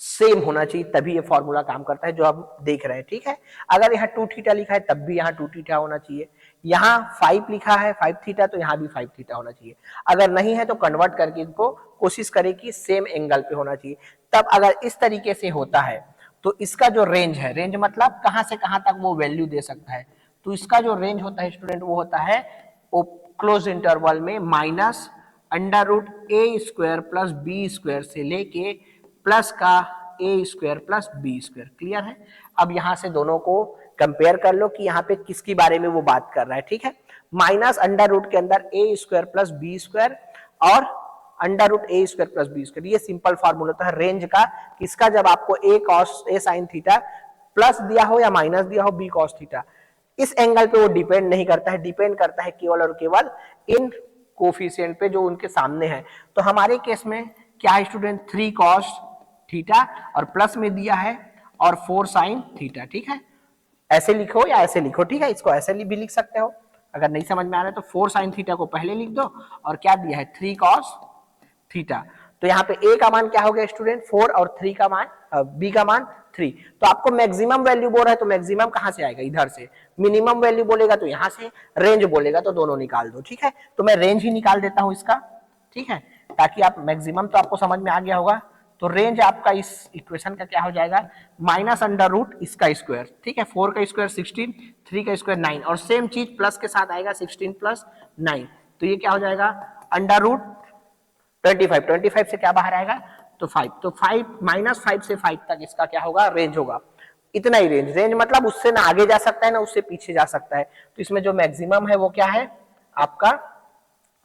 Speaker 1: सेम होना चाहिए, तभी ये फॉर्मूला काम करता है जो आप देख रहे हैं, ठीक है। अगर यहाँ 2 थीटा लिखा है तब भी यहाँ 2 थीटा होना चाहिए, यहाँ 5 लिखा है 5 थीटा तो यहाँ भी 5 थीटा होना चाहिए। अगर नहीं है तो कन्वर्ट करके इनको कोशिश करें कि सेम एंगल पे होना चाहिए। तब अगर इस तरीके से होता है तो इसका जो रेंज है, रेंज मतलब कहां से कहां तक वो वैल्यू दे सकता है, तो इसका जो रेंज होता है स्टूडेंट वो होता है क्लोज इंटरवल में minus under root A square plus B square से लेके प्लस का A square plus B square, clear है। अब यहां से दोनों को कंपेयर कर लो कि यहाँ पे किसकी बारे में वो बात कर रहा है, ठीक है। माइनस अंडर रूट के अंदर ए स्क्वायर प्लस बी स्क्वायर और under root A square plus B square, ये सिंपल फॉर्मूला होता है रेंज का, किसका, जब आपको ए cos A sine theta plus दिया हो या माइनस दिया हो बी कॉस थीटा। इस एंगल पे वो डिपेंड नहीं करता है, डिपेंड करता है केवल और केवल इन कोफिशिएंट पे जो उनके सामने है। तो हमारे केस में क्या है स्टूडेंट, 3 cos थीटा और प्लस में दिया है और 4 sin थीटा, ठीक है। ऐसे लिखो या ऐसे लिखो, ठीक है, इसको ऐसे भी लिख सकते हो। अगर नहीं समझ में आ रहा है तो 4 sin थीटा को पहले लिख दो और क्या दिया है 3 cos थीटा। तो यहाँ पे a का मान क्या हो गया स्टूडेंट 4 और 3 का मान b का मान 3। तो आपको मैक्सिमम वैल्यू बोल रहा है तो मैक्सिमम कहां से आएगा, इधर से। मिनिमम वैल्यू बोलेगा तो यहां से, रेंज बोलेगा तो दोनों निकाल दो, ठीक है। तो मैं रेंज ही निकाल देता हूं इसका, ठीक है, ताकि आप मैक्सिमम तो आपको समझ में आ गया होगा। तो रेंज आपका इस इक्वेशन का क्या हो जाएगा, माइनस अंडर रूट इसका स्क्वायर, ठीक है, 4 का स्क्वायर 16, 3 का स्क्वायर 9 और सेम चीज प्लस के साथ आएगा 16 प्लस 9, तो ये क्या हो जाएगा अंडर रूट 25, 25 से क्या बाहर आएगा तो 5, तो 5 माइनस 5 से 5 तक इसका क्या होगा रेंज होगा, इतना ही रेंज। रेंज मतलब उससे ना आगे जा सकता है ना उससे पीछे जा सकता है, तो इसमें जो मैक्सिमम है वो क्या है आपका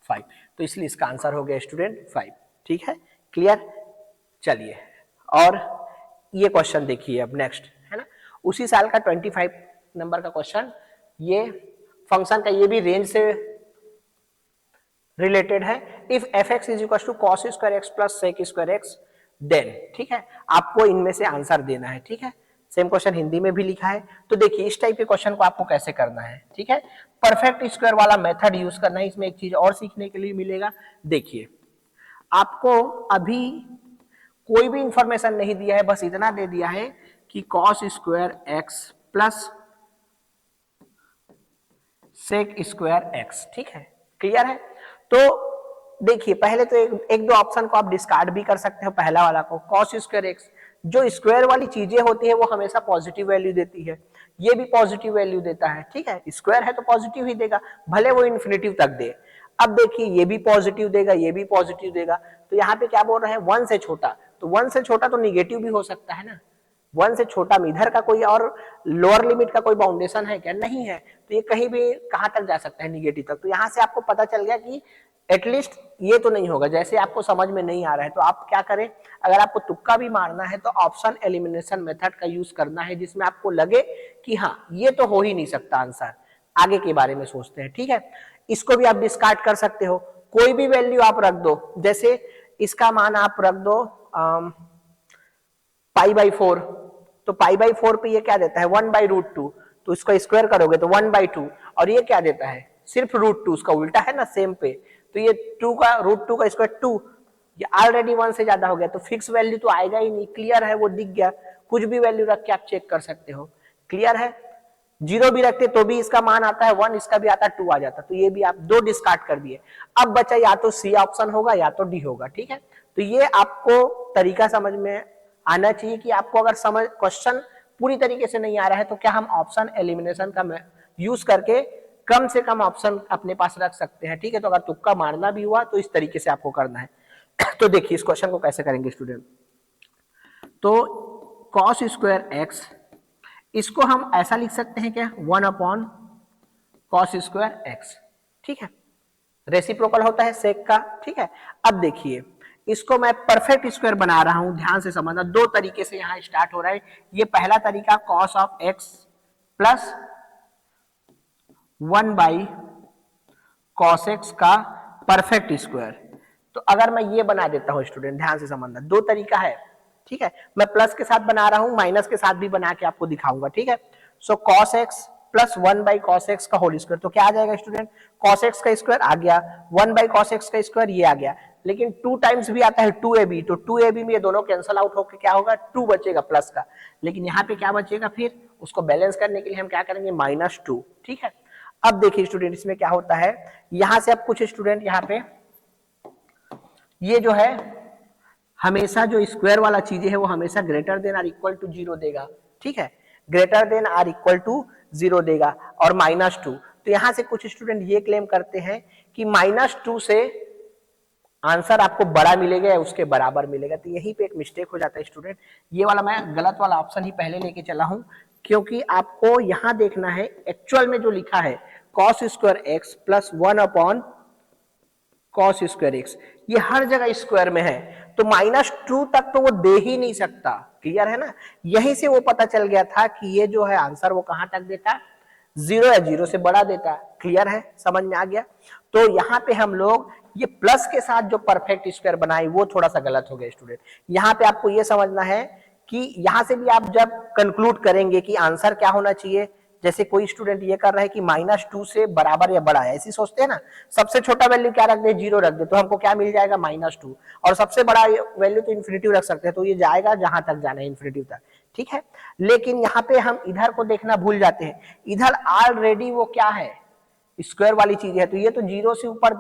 Speaker 1: 5, तो इसलिए इसका आंसर हो गया स्टूडेंट 5, ठीक है, क्लियर। चलिए और ये क्वेश्चन देखिए अब नेक्स्ट, है ना, उसी साल का 25 नंबर का क्वेश्चन, ये फंक्शन का ये भी रेंज से रिलेटेड है। If fx is equal to cos square x plus sec square x then, ठीक है, आपको इनमें से आंसर देना है, ठीक है। सेम क्वेश्चन हिंदी में भी लिखा है। तो देखिए इस टाइप के क्वेश्चन को आपको कैसे करना है, ठीक है, परफेक्ट स्क्वायर वाला मेथड यूज करना है। इसमें एक चीज और सीखने के लिए मिलेगा, देखिए आपको अभी कोई भी इंफॉर्मेशन नहीं दिया है, बस इतना दे दिया है कि cos square x plus sec square x, ठीक है, क्लियर है। तो देखिए पहले तो एक दो ऑप्शन को आप डिस्कार्ड भी कर सकते हो, पहला वाला को cos स्क्वायर x, जो स्क्वायर वाली चीजें होती है वो हमेशा पॉजिटिव वैल्यू देती है, ये भी पॉजिटिव वैल्यू देता है, ठीक है, स्क्वायर है तो पॉजिटिव ही देगा, भले वो इन्फिनिटिव तक दे। अब देखिए ये भी पॉजिटिव देगा, ये भी पॉजिटिव देगा, तो यहाँ पे क्या बोल रहे हैं 1 से छोटा, तो 1 से छोटा तो निगेटिव भी हो सकता है ना, 1 से छोटा में इधर का कोई और लोअर लिमिट का कोई बाउंडेशन है क्या, नहीं है, तो ये कहीं भी कहां तक जा सकता है निगेटिव तक। तो यहां से आपको पता चल गया कि एटलीस्ट ये तो नहीं होगा। जैसे आपको समझ में नहीं आ रहा है तो आप क्या करें, अगर आपको तुक्का भी मारना है तो ऑप्शन एलिमिनेशन मेथड का यूज करना है, जिसमें आपको लगे कि हाँ ये तो हो ही नहीं सकता आंसर, आगे के बारे में सोचते हैं, ठीक है। इसको भी आप डिस्कार्ड कर सकते हो, कोई भी वैल्यू आप रख दो, जैसे इसका मान आप रख दो π/4, तो π/4 पे ये क्या देता है 1/√2, तो इसको स्क्वायर करोगे तो 1/2, और ये क्या देता है सिर्फ √2, उसका उल्टा है ना सेम पे, तो ये 2 का √2 का स्क्वायर 2, ये ऑलरेडी 1 से ज्यादा हो गया, तो फिक्स वैल्यू तो आएगा ही नहीं, क्लियर है, वो दिख गया, कुछ भी वैल्यू रख के आप चेक कर सकते हो, क्लियर है। 0 भी रखते तो भी इसका मान आता है 1, इसका भी आता है 2 आ जाता, तो ये भी आप 2 डिस्कार्ड कर दिए। अब बचा या तो सी ऑप्शन होगा या तो डी होगा, ठीक है। तो ये आपको तरीका समझ में आना चाहिए कि आपको अगर समझ क्वेश्चन पूरी तरीके से नहीं आ रहा है तो क्या हम ऑप्शन एलिमिनेशन का यूज करके कम से कम ऑप्शन अपने पास रख सकते हैं, ठीक है। तो अगर तुक्का मारना भी हुआ तो इस तरीके से आपको करना है। तो देखिए इस क्वेश्चन को कैसे करेंगे स्टूडेंट, तो cos स्क्वायर x, इसको हम ऐसा लिख सकते हैं क्या 1/cos स्क्वायर x, ठीक है, रेसिप्रोकल होता है सेक का, ठीक है। अब देखिए इसको मैं परफेक्ट स्क्वायर बना रहा हूं, ध्यान से समझना। दो तरीके से यहां स्टार्ट हो रहा है। ये पहला तरीका cos of x plus 1 by cos x का परफेक्ट स्क्वायर। तो अगर मैं ये बना देता हूं स्टूडेंट, ध्यान से समझना, दो तरीका है, ठीक है। मैं प्लस के साथ बना रहा हूं, माइनस के साथ भी बना के आपको दिखाऊंगा, ठीक है। सो cos x plus 1 by cos x का होल स्क्वायर, तो क्या आ जाएगा स्टूडेंट, cos x का स्क्वायर आ गया, 1 बाई cos x का स्क्वायर ये आ गया। लेकिन 2 टाइम्स भी आता है 2ab, तो 2ab में ये दोनों कैंसल आउट होकर क्या होगा, 2 बचेगा प्लस का। लेकिन यहाँ पे क्या बचेगा, फिर उसको बैलेंस करने के लिए हम क्या करेंगे, -2, ठीक है। अब देखिए स्टूडेंट, इसमें क्या होता है, यहां से अब कुछ स्टूडेंट यहाँ पे ये जो है हमेशा जो स्क्वायर वाला चीजें है वो हमेशा greater than or equal to 0 देगा, ठीक है, greater than or equal to 0 देगा, और -2। तो यहां से कुछ स्टूडेंट ये क्लेम करते हैं कि -2 से आंसर आपको बड़ा मिलेगा या उसके बराबर मिलेगा। तो यहीं पे एक मिस्टेक हो जाता है स्टूडेंट, ये वाला मैं गलत वाला ऑप्शन ही पहले लेके चला हूं, क्योंकि आपको यहां देखना है एक्चुअल में जो लिखा है cos square x plus 1 upon cos square x, ये हर जगह स्क्वायर में है, तो -2 तक तो वो दे ही नहीं सकता, क्लियर है ना। यहीं से वो पता चल गया था कि ये जो है आंसर वो कहां तक देता, 0 या 0 से बड़ा देता, क्लियर है, समझ में आ गया। तो यहाँ पे हम लोग ये प्लस के साथ जो परफेक्ट स्क्वायर बनाई वो थोड़ा सा गलत हो गया स्टूडेंट। यहाँ पे आपको ये समझना है कि यहां से भी आप जब कंक्लूड करेंगे कि आंसर क्या होना चाहिए, जैसे कोई स्टूडेंट ये कर रहा है कि -2 से बराबर या बड़ा है, ऐसी सोचते हैं ना, सबसे छोटा वैल्यू क्या रख दे, 0 रख दे, तो हमको क्या मिल जाएगा, -2, और सबसे बड़ा वैल्यू तो इन्फिनिटिव रख सकते हैं, तो ये जाएगा जहां तक जाना है, इन्फिनिटिव तक, ठीक है। लेकिन यहाँ पे हम इधर को देखना भूल जाते हैं, इधर ऑलरेडी वो क्या है, स्क्वायर वाली चीज है, तो ये तो 0 से ऊपर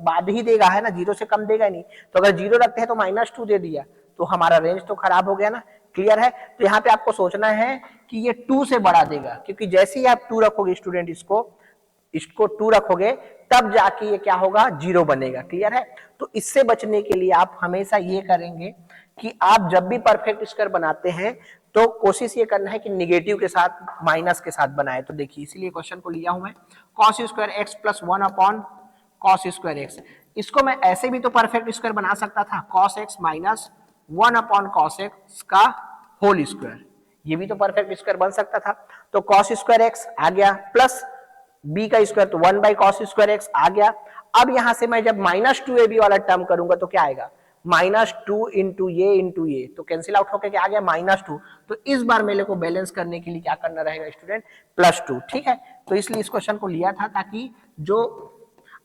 Speaker 1: बाद ही देगा, है ना, 0 से कम देगा नहीं। तो अगर 0 रखते हैं तो -2 दे दिया, तो हमारा रेंज तो खराब हो गया ना, क्लियर है। तो यहाँ पे आपको सोचना है कि ये 2 से बड़ा देगा, क्योंकि जैसे ही आप 2 रखोगे स्टूडेंट, इसको 2 रखोगे तब जाके ये क्या होगा, 0 बनेगा, क्लियर है। तो इससे बचने के लिए आप हमेशा ये करेंगे कि आप जब भी परफेक्ट स्क्वायर बनाते हैं तो कोशिश ये करना है कि निगेटिव के साथ, माइनस के साथ बनाए। तो देखिए इसीलिए क्वेश्चन को लिया हूं मैं, cos square x plus 1 upon cos square x। इसको मैं ऐसे भी तो परफेक्ट स्क्वायर बना सकता था, cos x minus 1 upon cos x का होल स्क्वायर, ये भी तो परफेक्ट स्क्वायर बन सकता था। तो cos स्क्वायर x आ गया प्लस b का स्क्वायर, तो 1 बाई cos स्क्वायर x आ गया। अब यहां से मैं जब -2ab वाला टर्म करूंगा तो क्या आएगा, -2 इंटू ये, तो कैंसिल आउट होकर क्या आ गया, -2। तो इस बार मेरे को बैलेंस करने के लिए क्या करना रहेगा स्टूडेंट, +2, ठीक है। तो इसलिए इस क्वेश्चन को लिया था, ताकि जो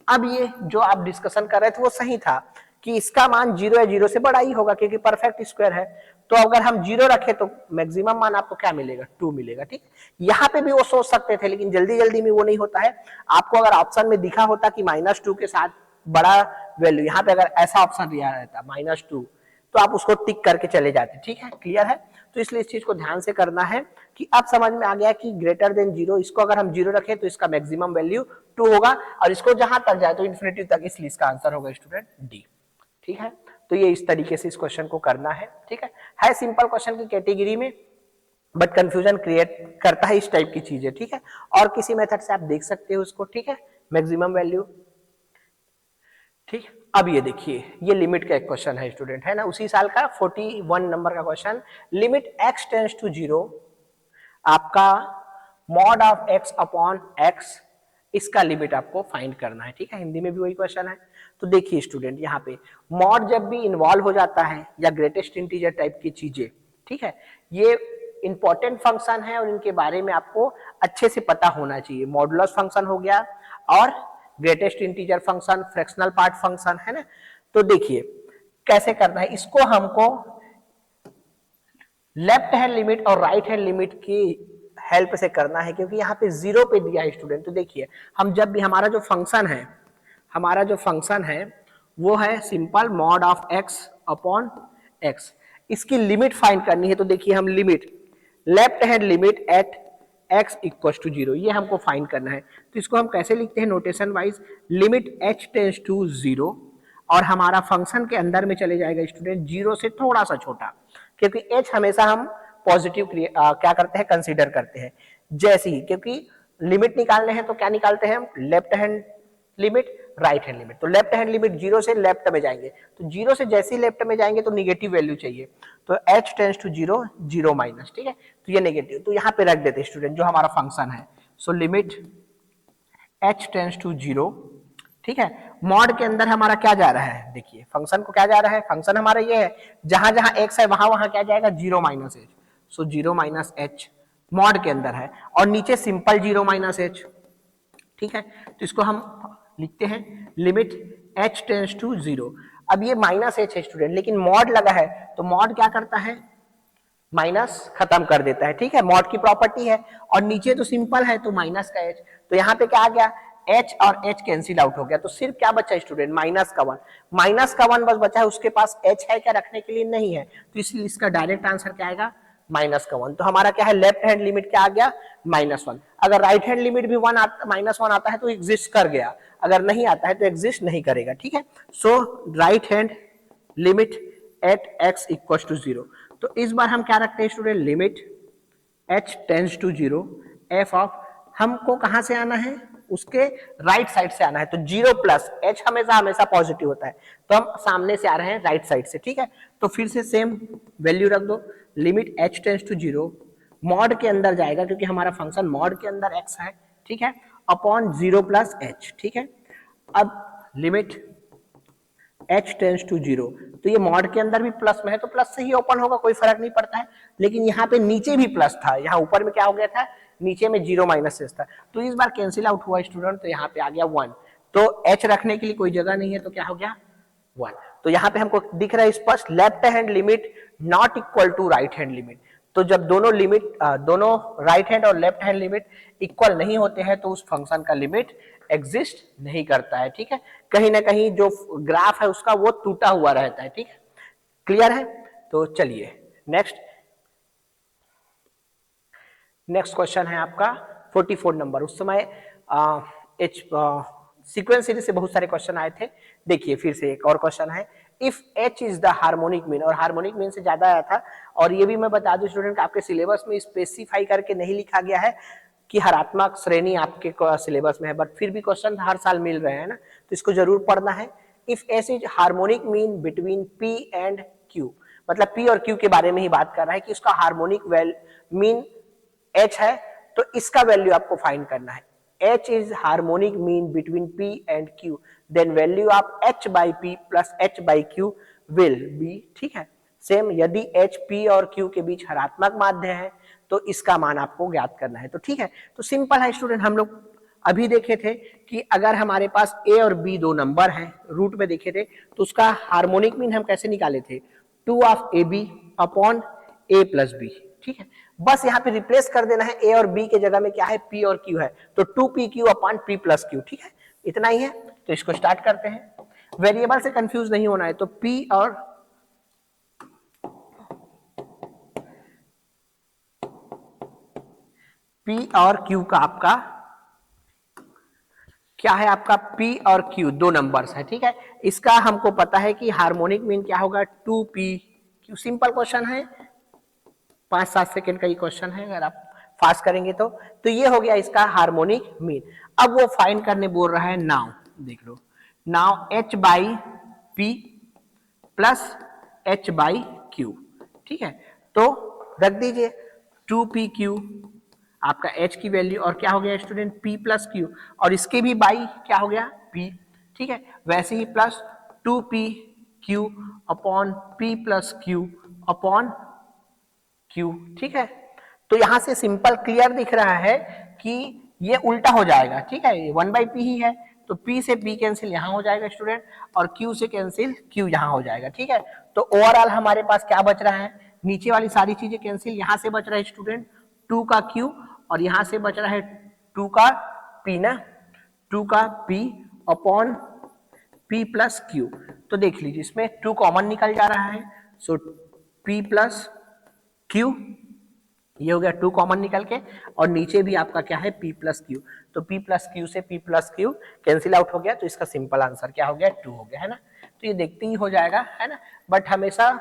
Speaker 1: अब ये जो आप डिस्कशन कर रहे थे वो सही था कि इसका मान 0 या 0 से बड़ा ही होगा, क्योंकि परफेक्ट स्क्वायर है। तो अगर हम 0 रखे तो मैक्सिमम मान आपको क्या मिलेगा, 2 मिलेगा, ठीक। यहाँ पे भी वो सोच सकते थे, लेकिन जल्दी जल्दी में वो नहीं होता है। आपको अगर ऑप्शन में दिखा होता कि -2 के साथ बड़ा वैल्यू, यहाँ पे अगर ऐसा ऑप्शन दिया रहता -2, तो आप उसको टिक करके चले जाते, ठीक है, क्लियर है। तो इसलिए इस चीज को ध्यान से करना है कि अब समझ में आ गया कि ग्रेटर देन 0, इसको अगर हम 0 रखें तो इसका मैक्सिमम वैल्यू 2 होगा, और इसको जहां तक जाए तो इन्फिनिटी तक, इसलिए इसका आंसर होगा स्टूडेंट डी, ठीक है। तो ये इस तरीके से इस क्वेश्चन को करना है, ठीक है सिंपल क्वेश्चन की कैटेगरी में, बट कंफ्यूजन क्रिएट करता है इस टाइप की चीजें, ठीक है। और किसी मेथड से आप देख सकते हो उसको, ठीक है, मैक्सिमम वैल्यू, ठीक। अब ये देखिए, ये लिमिट का एक क्वेश्चन है स्टूडेंट, है ना, उसी साल का 41 नंबर का question. Limit x tends to 0, आपका mod of x upon x, इसका लिमिट आपको फाइंड करना है, ठीक है। हिंदी में भी वही क्वेश्चन है। तो देखिए स्टूडेंट, यहाँ पे मॉड जब भी इन्वॉल्व हो जाता है या ग्रेटेस्ट इंटीजर टाइप की चीजें, ठीक है, ये इंपॉर्टेंट फंक्शन है और इनके बारे में आपको अच्छे से पता होना चाहिए। मॉडुलस फंक्शन हो गया और greatest integer function, fractional part function, है ना। तो देखिए कैसे करना है इसको, हमको लेफ्ट हैंड लिमिट और राइट हैंड लिमिट की हेल्प से करना है, क्योंकि यहाँ पे 0 पे दिया है स्टूडेंट। तो देखिए हम जब भी हमारा जो फंक्शन है वो है simple mod of x upon x, इसकी लिमिट फाइंड करनी है। तो देखिए हम limit, left hand limit at x equals to 0, ये हमको फाइंड करना है। तो इसको हम कैसे लिखते हैं notation wise, limit h tends to 0, और हमारा फंक्शन के अंदर में चले जाएगा स्टूडेंट 0 से थोड़ा सा छोटा, क्योंकि h हमेशा हम पॉजिटिव क्या करते हैं, कंसीडर करते हैं। जैसे ही, क्योंकि लिमिट निकालने हैं तो क्या निकालते हैं हम, left hand limit, right hand limit. तो लेफ्ट हैंड लिमिट जीरो से लेफ्ट में जाएंगे, तो जीरो से जैसे ही लेफ्ट में जाएंगे तो निगेटिव वैल्यू चाहिए, तो h tends to zero, zero minus, ठीक है, तो ये नेगेटिव, तो यहाँ पे रख देते स्टूडेंट जो हमारा फंक्शन है। So limit h tends to zero, ठीक है, मॉड के अंदर हमारा क्या जा रहा है, देखिए फंक्शन को क्या जा रहा है, फंक्शन हमारा ये है जहां जहां x है वहां वहां क्या जाएगा, zero minus H, so zero minus H mod के अंदर है, और नीचे सिंपल जीरो माइनस एच, ठीक है, तो इसको हम लिखते हैं limit h tends to zero. अब ये माइनस एच है स्टूडेंट, लेकिन मॉड लगा है तो मॉड क्या करता है, माइनस खत्म कर देता है, ठीक है, मॉड की प्रॉपर्टी है, और नीचे तो सिंपल है तो माइनस का h, तो यहाँ पे क्या आ गया, h और h कैंसिल आउट हो गया, तो सिर्फ क्या बचा स्टूडेंट, माइनस का वन, माइनस का वन बस बचा है, उसके पास h है क्या रखने के लिए, नहीं है, तो इसलिए इसका डायरेक्ट आंसर क्या आएगा, माइनस का वन। तो हमारा क्या है, लेफ्ट हैंड लिमिट क्या आ गया, माइनस वन। अगर राइट हैंड लिमिट भी वन माइनस वन आता है तो एग्जिस्ट कर गया, अगर नहीं आता है तो एग्जिस्ट नहीं करेगा, ठीक है। So right hand limit at x equal to zero, तो इस बार हम क्या रखते हैं student, limit h tends to zero, f of, हमको कहां से आना है, उसके राइट साइड से आना है, तो जीरो प्लस h हमेशा हमेशा पॉजिटिव होता है, तो हम सामने से आ रहे हैं राइट साइड से, ठीक है, तो फिर से सेम वैल्यू रख दो, limit h tends to zero, mod के अंदर जाएगा क्योंकि हमारा फंक्शन मॉड के अंदर x है, ठीक है, अपॉन जीरो प्लस h, ठीक है। अब limit h tends to zero, तो ये मॉड के अंदर भी प्लस में है तो प्लस से ही ओपन होगा, कोई फर्क नहीं पड़ता है, लेकिन यहाँ पे नीचे भी प्लस था, यहाँ ऊपर में क्या हो गया था, नीचे में जीरो माइनस था, तो इस बार कैंसिल आउट हुआ स्टूडेंट, तो यहाँ पे आ गया वन, तो h रखने के लिए कोई जगह नहीं है, तो क्या हो गया वन, तो यहाँ पे हमको दिख रहा है स्पष्ट, left hand limit not equal to right hand limit, तो जब दोनों लिमिट दोनों राइट हैंड और लेफ्ट हैंड लिमिट इक्वल नहीं होते हैं तो उस फंक्शन का लिमिट एग्जिस्ट नहीं करता है, ठीक है, कहीं ना कहीं जो ग्राफ है उसका वो टूटा हुआ रहता है, ठीक है, क्लियर है। तो चलिए नेक्स्ट क्वेश्चन है आपका 44 नंबर। उस समय सीक्वेंस सीरीज से बहुत सारे क्वेश्चन आए थे, देखिए फिर से एक और क्वेश्चन है, if h is the harmonic mean, और हार्मोनिक मीन से ज्यादा आया था, और ये भी मैं बता दूं स्टूडेंट आपके सिलेबस में स्पेसिफाई करके नहीं लिखा गया है कि हरात्मक श्रेणी आपके सिलेबस में है, बट फिर भी क्वेश्चन हर साल मिल रहे हैं ना, तो इसको जरूर पढ़ना है। If S is harmonic mean between P and Q, मतलब पी और क्यू के बारे में ही बात कर रहा है कि उसका हार्मोनिक मीन एच है, तो इसका वैल्यू आपको फाइंड करना है। H is harmonic mean between P and Q, then value of H by P plus H by Q will be, ठीक है, सेम यदि H P और Q के बीच हरात्मक माध्य है तो इसका मान आपको ज्ञात करना है, तो ठीक है, तो सिंपल है स्टूडेंट, हम लोग अभी देखे थे कि अगर हमारे पास A और B दो नंबर हैं, रूट में देखे थे, तो उसका हार्मोनिक मीन हम कैसे निकाले थे, 2 of AB upon A plus B, ठीक है, बस यहाँ पे रिप्लेस कर देना है, A और B के जगह में क्या है, P और Q है, तो 2PQ upon P plus Q, ठीक है, इतना ही है। तो इसको स्टार्ट करते हैं, वेरिएबल से कंफ्यूज नहीं होना है, तो P और Q का आपका क्या है, आपका P और Q दो नंबर्स है, ठीक है, इसका हमको पता है कि हार्मोनिक मीन क्या होगा, 2PQ, सिंपल क्वेश्चन है, 5-7 सेकेंड का ही क्वेश्चन है, अगर आप फास्ट करेंगे तो ये हो गया इसका हार्मोनिक मीन। अब वो फाइंड करने बोल रहा है, नाउ देख लो, now H by P plus H by Q, ठीक है, तो रख दीजिए 2PQ आपका H की वैल्यू, और क्या हो गया स्टूडेंट, P प्लस Q, और इसके भी बाई क्या हो गया P, ठीक है, वैसे ही plus 2PQ upon P plus Q upon Q, ठीक है, तो यहां से सिंपल क्लियर दिख रहा है कि ये उल्टा हो जाएगा, ठीक है, 1/p ही है, तो P से P कैंसिल यहां हो जाएगा स्टूडेंट, और Q से कैंसिल Q यहां हो जाएगा, ठीक है, तो ओवरऑल हमारे पास क्या बच रहा है, नीचे वाली सारी चीजें कैंसिल, यहां से बच रहा है स्टूडेंट 2 का Q, और यहां से बच रहा है 2 का P ना, 2 का P upon P plus Q, तो देख लीजिए इसमें 2 कॉमन निकल जा रहा है, सो P प्लस Q, ये हो गया 2 कॉमन निकल के, और नीचे भी आपका क्या है P प्लस Q, तो P प्लस Q से P plus Q cancel out हो गया, तो इसका सिंपल आंसर क्या हो गया, 2 हो गया, है ना, तो ये देखते ही हो जाएगा, है ना, बट हमेशा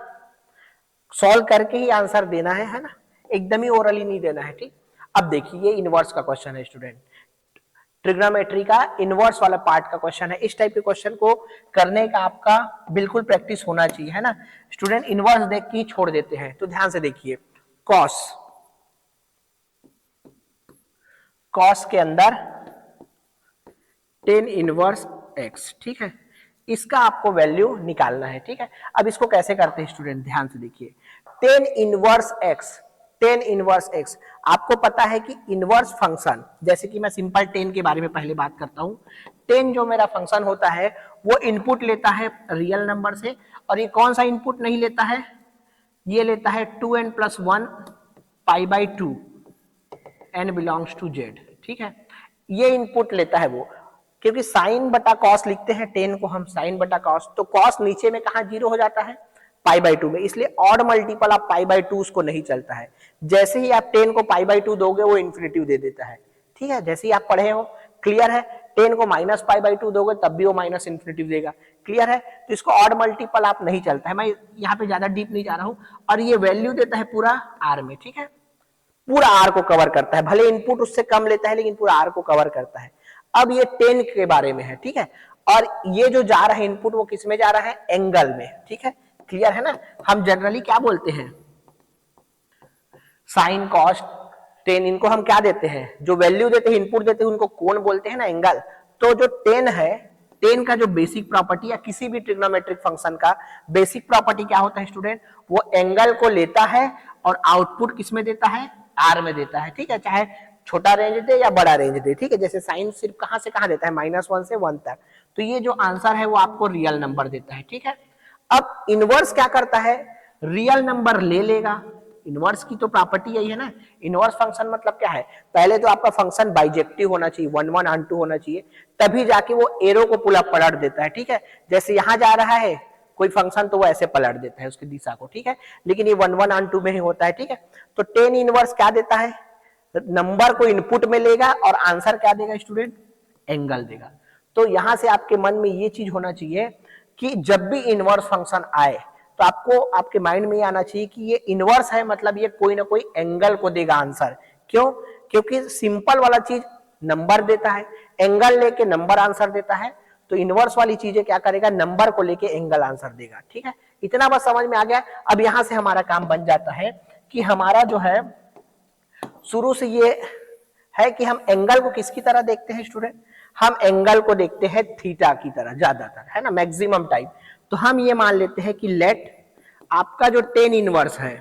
Speaker 1: सॉल्व करके ही आंसर देना है ना, एकदम ही ओरली नहीं देना है, ठीक। अब देखिए ये इनवर्स का क्वेश्चन है स्टूडेंट, ट्रिग्नोमेट्री का इनवर्स वाला पार्ट का क्वेश्चन है। इस टाइप के क्वेश्चन को करने का आपका बिल्कुल प्रैक्टिस होना चाहिए, है ना। स्टूडेंट इनवर्स देख के छोड़ देते हैं, तो ध्यान से देखिए। कॉस के अंदर टेन इनवर्स एक्स, ठीक है, इसका आपको वैल्यू निकालना है, ठीक है। अब इसको कैसे करते हैं स्टूडेंट, ध्यान से देखिए। टेन इनवर्स एक्स, आपको पता है कि इनवर्स फंक्शन, जैसे कि मैं सिंपल टेन के बारे में पहले बात करता हूं। टेन जो मेरा फंक्शन होता है वो इनपुट लेता है रियल नंबर से, और ये कौन सा इनपुट नहीं लेता है, ये लेता है 2n + 1 π/2 n belongs to z, ठीक है। ये इनपुट लेता है वो, क्योंकि साइन बटा कॉस लिखते हैं टेन को हम, साइन बटा कॉस, तो कॉस नीचे में कहा 0 हो जाता है, π/2 में, इसलिए ऑड मल्टीपल ऑफ π/2 उसको नहीं चलता है। जैसे ही आप 10 को π/2 दोगे वो इन्फिनिटिव दे देता है, ठीक है। जैसे ही आप पढ़े हो, क्लियर है। 10 को माइनस π/2 दोगे तब भी वो माइनस इन्फिनिटिव देगा, क्लियर है। तो इसको ऑड मल्टीपल आप नहीं चलता है, मैं यहाँ पे ज्यादा डीप नहीं जा रहा हूं। और ये वैल्यू देता है पूरा आर में, ठीक है, पूरा आर को कवर करता है, भले इनपुट उससे कम लेता है लेकिन पूरा आर को कवर करता है। अब ये 10 के बारे में है, ठीक है। और ये जो जा रहा है इनपुट वो किस में जा रहा है, एंगल में, ठीक है, क्लियर है ना। हम जनरली क्या बोलते हैं, साइन कॉस टेन, इनको हम क्या देते हैं, जो वैल्यू देते हैं इनपुट देते हैं उनको कोण बोलते हैं ना, एंगल। तो जो 10 है, 10 का जो बेसिक प्रॉपर्टी या किसी भी ट्रिग्नोमेट्रिक फंक्शन का बेसिक प्रॉपर्टी क्या होता है स्टूडेंट, वो एंगल को लेता है और आउटपुट किस में देता है, आर में देता है, ठीक है, चाहे छोटा रेंज दे या बड़ा रेंज दे, ठीक है। जैसे साइन सिर्फ कहां से कहां देता है, -1 से 1 तक, तो ये जो आंसर है वो आपको रियल नंबर देता है, ठीक है। अब इनवर्स क्या करता है, रियल नंबर ले लेगा, इनवर्स की तो प्रॉपर्टी यही है ना। इनवर्स फंक्शन मतलब क्या है, पहले तो आपका फंक्शन बाइजेक्टिव होना चाहिए, 1 1 ऑन 2 होना चाहिए, तभी जाके वो एरो को पुल अप पलट देता है, ठीक है। जैसे यहां जा रहा है कोई फंक्शन तो वो ऐसे पलट देता है उसकी दिशा को, ठीक है, लेकिन ये 1 1 ऑन 2 में ही होता है, ठीक है। तो 10 इनवर्स क्या देता है, नंबर को इनपुट में लेगा और आंसर क्या देगा स्टूडेंट, एंगल देगा। तो यहां से आपके मन में ये चीज होना चाहिए कि जब भी इनवर्स फंक्शन आए तो आपको आपके माइंड में ये आना चाहिए कि ये इनवर्स है, मतलब ये कोई ना कोई एंगल को देगा आंसर। क्यों, क्योंकि सिंपल वाला चीज नंबर देता है, एंगल लेके नंबर आंसर देता है, तो इनवर्स वाली चीजें क्या करेगा, नंबर को लेके एंगल आंसर देगा, ठीक है। इतना बस समझ में आ गया। अब यहां से हमारा काम बन जाता है कि हमारा जो है शुरू से ये है कि हम एंगल को किसकी तरह देखते हैं स्टूडेंट, हम एंगल को देखते हैं थीटा की तरह ज्यादातर, है ना, मैक्सिमम टाइम। तो हम ये मान लेते हैं कि लेट आपका जो 10 इनवर्स है,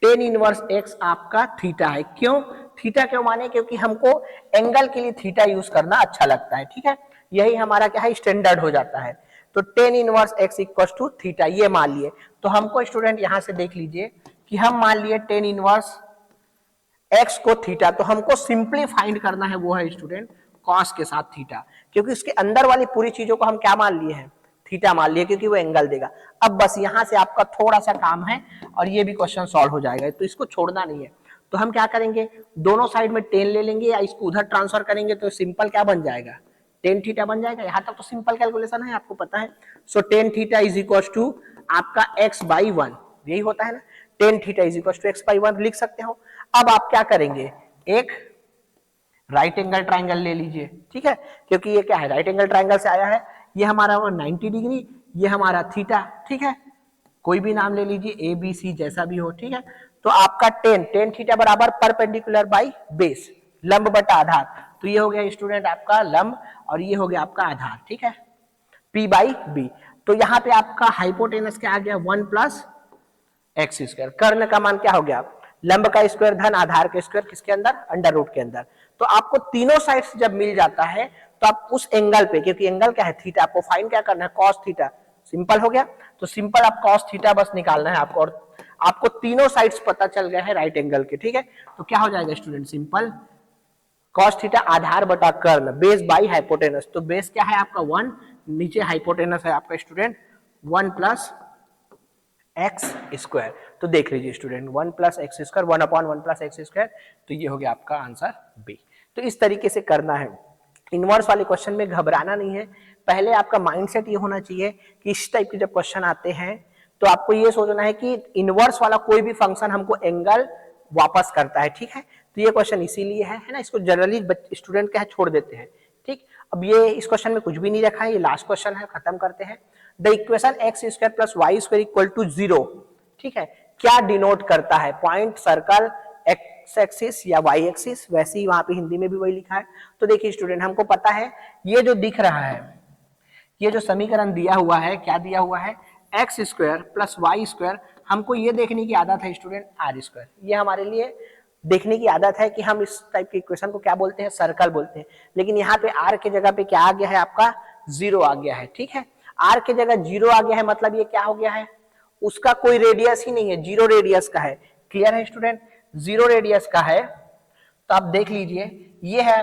Speaker 1: 10 इनवर्स एक्स आपका थीटा है। क्यों थीटा क्यों माने, क्योंकि हमको एंगल के लिए थीटा यूज करना अच्छा लगता है, ठीक है, यही हमारा क्या है, स्टैंडर्ड हो जाता है। तो 10 inverse x equal to theta, ये मान लिए। तो हमको स्टूडेंट यहां से देख लीजिए कि हम मान लिए 10 इनवर्स एक्स को थीटा, तो हमको सिंपली फाइंड करना है वो है स्टूडेंट कॉस के साथ थीटा, क्योंकि उसके अंदर वाली पूरी चीजों को हम क्या मान लिए हैं, थीटा मान लिए, क्योंकि वो एंगल देगा। अब बस यहां से आपका थोड़ा सा काम है और ये भी क्वेश्चन सॉल्व हो जाएगा, तो इसको छोड़ना नहीं है। तो हम क्या करेंगे, दोनों साइड में 10 ले लेंगे या इसको उधर ट्रांसफर करेंगे, तो सिंपल क्या बन जाएगा, 10 थीटा बन जाएगा। यहां तक तो सिंपल कैलकुलेशन है, आपको पता है। सो 10 थीटा इज इक्वल टू आपका x/1, यही होता है ना, 10 theta is equal to x/1 लिख सकते हो। अब आप क्या करेंगे, एक राइट एंगल ट्राइंगल ले लीजिए, ठीक है, क्योंकि ये क्या है, राइट एंगल ट्राइंगल से आया है, ये हमारा 90 डिग्री, ये हमारा थीटा, ठीक है, कोई भी नाम ले लीजिए, ए बी सी जैसा भी हो, ठीक है। तो आपका 10 थीटा बराबर परपेंडिकुलर बाई बेस, लंब बटा आधार, तो ये हो गया स्टूडेंट आपका लंब और ये हो गया आपका आधार, ठीक है, p/b। तो यहाँ पे आपका हाइपोटेनस क्या आ गया, 1 + x²। कर्ण का मान क्या हो गया, लंब का स्क्वायर धन आधार के स्क्वायर, किसके अंदर, अंडर रूट के अंदर। तो आपको तीनों साइड्स जब मिल जाता है तो आप उस एंगल पे, क्योंकि एंगल क्या है थीटा, आपको फाइंड क्या करना है, कॉस थीटा, सिंपल हो गया। तो सिंपल आप कॉस थीटा बस निकालना है आपको, और आपको तीनों साइड्स पता चल गया है राइट एंगल के, ठीक है। तो क्या हो जाएगा स्टूडेंट, सिंपल कॉस थीटा आधार बटा कर्ण, बेस बाई हाइपोटेनस। तो बेस क्या है आपका 1, नीचे हाइपोटेनस है आपका स्टूडेंट 1 + x²। तो देख लीजिए स्टूडेंट 1 + x², 1/1 + x², तो ये हो गया आपका आंसर बी। तो इस तरीके से करना है। इनवर्स वाले क्वेश्चन में घबराना नहीं है, पहले आपका माइंडसेट ये होना चाहिए कि इस टाइप के जब क्वेश्चन आते हैं तो आपको ये सोचना है कि इनवर्स वाला कोई भी फंक्शन हमको एंगल वापस करता है, ठीक है। तो ये क्वेश्चन इसीलिए है ना, इसको जनरली स्टूडेंट क्या है छोड़ देते हैं, ठीक। अब ये इस क्वेश्चन में कुछ भी नहीं रखा है, ये लास्ट क्वेश्चन है, खत्म करते हैं। The equation x square plus y square equal to 0, ठीक है, क्या डिनोट करता है? पॉइंट, सर्कल, एक्स एक्सिस या वाई एक्सिस, वैसे ही वहां पे हिंदी में भी वही लिखा है। तो देखिए स्टूडेंट, हमको पता है ये जो दिख रहा है, ये जो समीकरण दिया हुआ है, क्या दिया हुआ है? X square plus y square. हमको ये देखने की आदत है स्टूडेंट आर स्क्वायर, ये हमारे लिए देखने की आदत है कि हम इस टाइप की इक्वेशन को क्या बोलते हैं? सर्कल बोलते हैं। लेकिन यहाँ पे आर के जगह पे क्या आ गया है? आपका 0 आ गया है, ठीक है। आर के जगह 0 आ गया है, मतलब ये क्या हो गया है? उसका कोई रेडियस ही नहीं है, 0 रेडियस का है। क्लियर है स्टूडेंट? 0 रेडियस का है, तो आप देख लीजिए ये है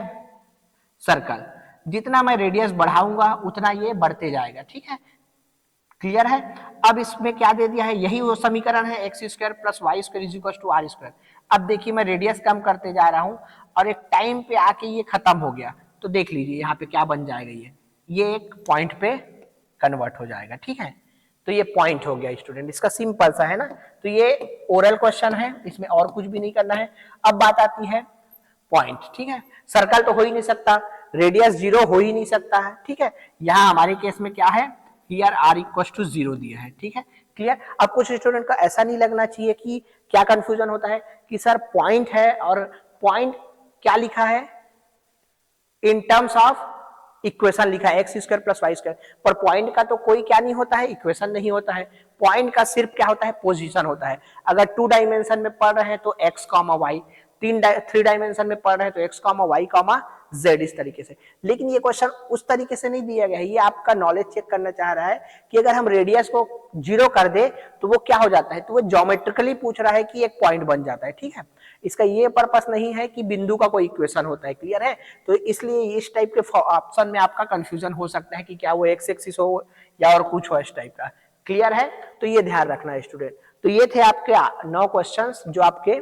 Speaker 1: सर्कल, जितना मैं रेडियस बढ़ाऊंगा उतना ये बढ़ते जाएगा, ठीक है। क्लियर है? अब इसमें क्या दे दिया है? यही वो समीकरण है, x square plus y square is equal to r square. अब देखिए मैं रेडियस कम करते जा रहा हूं और एक टाइम पे आके ये खत्म हो गया, तो देख लीजिए यहाँ पे क्या बन जाएगा, ये एक पॉइंट पे कन्वर्ट हो जाएगा, ठीक है। तो ये पॉइंट हो गया स्टूडेंट, इसका सिंपल सा है ना। तो ये ओरल क्वेश्चन है, इसमें और कुछ भी नहीं करना है। अब बात आती है पॉइंट, ठीक है। सर्कल तो हो ही नहीं सकता, रेडियस 0 हो ही नहीं सकता है, ठीक है। यहाँ हमारे केस में क्या है? हियर r इक्वल टू 0 दिया है, ठीक है। क्लियर? अब कुछ स्टूडेंट का ऐसा नहीं लगना चाहिए कि क्या कंफ्यूजन होता है कि सर पॉइंट है और पॉइंट क्या लिखा है? इन टर्म्स ऑफ इक्वेशन लिखा है x square plus y square, पर पॉइंट का तो कोई क्या नहीं होता है? इक्वेशन नहीं होता है। पॉइंट का सिर्फ क्या होता है? पोजीशन होता है। अगर 2 डायमेंशन में पढ़ रहे हैं तो एक्स कॉमा वाई, 3 डायमेंशन में पढ़ रहे हैं तो x comma y comma z, इस तरीके से। लेकिन ये क्वेश्चन उस तरीके से नहीं दिया गया है, ये आपका नॉलेज चेक करना चाह रहा है कि अगर हम रेडियस को 0 कर दे तो वो क्या हो जाता है, तो वो ज्योमेट्रिकली पूछ रहा है कि एक पॉइंट बन जाता है, ठीक है। इसका ये पर्पस नहीं है कि बिंदु का कोई इक्वेशन होता है। क्लियर है? तो इसलिए इस टाइप के ऑप्शन में आपका कंफ्यूजन हो सकता है कि क्या वो एक्स एक्सिस हो या और कुछ हो इस टाइप का। क्लियर है? तो ये ध्यान रखना है स्टूडेंट। तो ये थे आपके 9 क्वेश्चंस जो आपके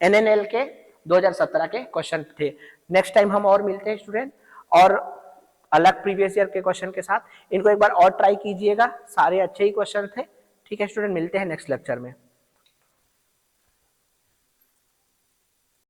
Speaker 1: एनएनएल के 2017 के क्वेश्चन थे। नेक्स्ट टाइम हम और मिलते हैं स्टूडेंट, और अलग प्रीवियस ईयर के क्वेश्चन के साथ। इनको एक बार और ट्राई कीजिएगा, सारे अच्छे ही क्वेश्चन थे, ठीक है स्टूडेंट। मिलते हैं नेक्स्ट लेक्चर में।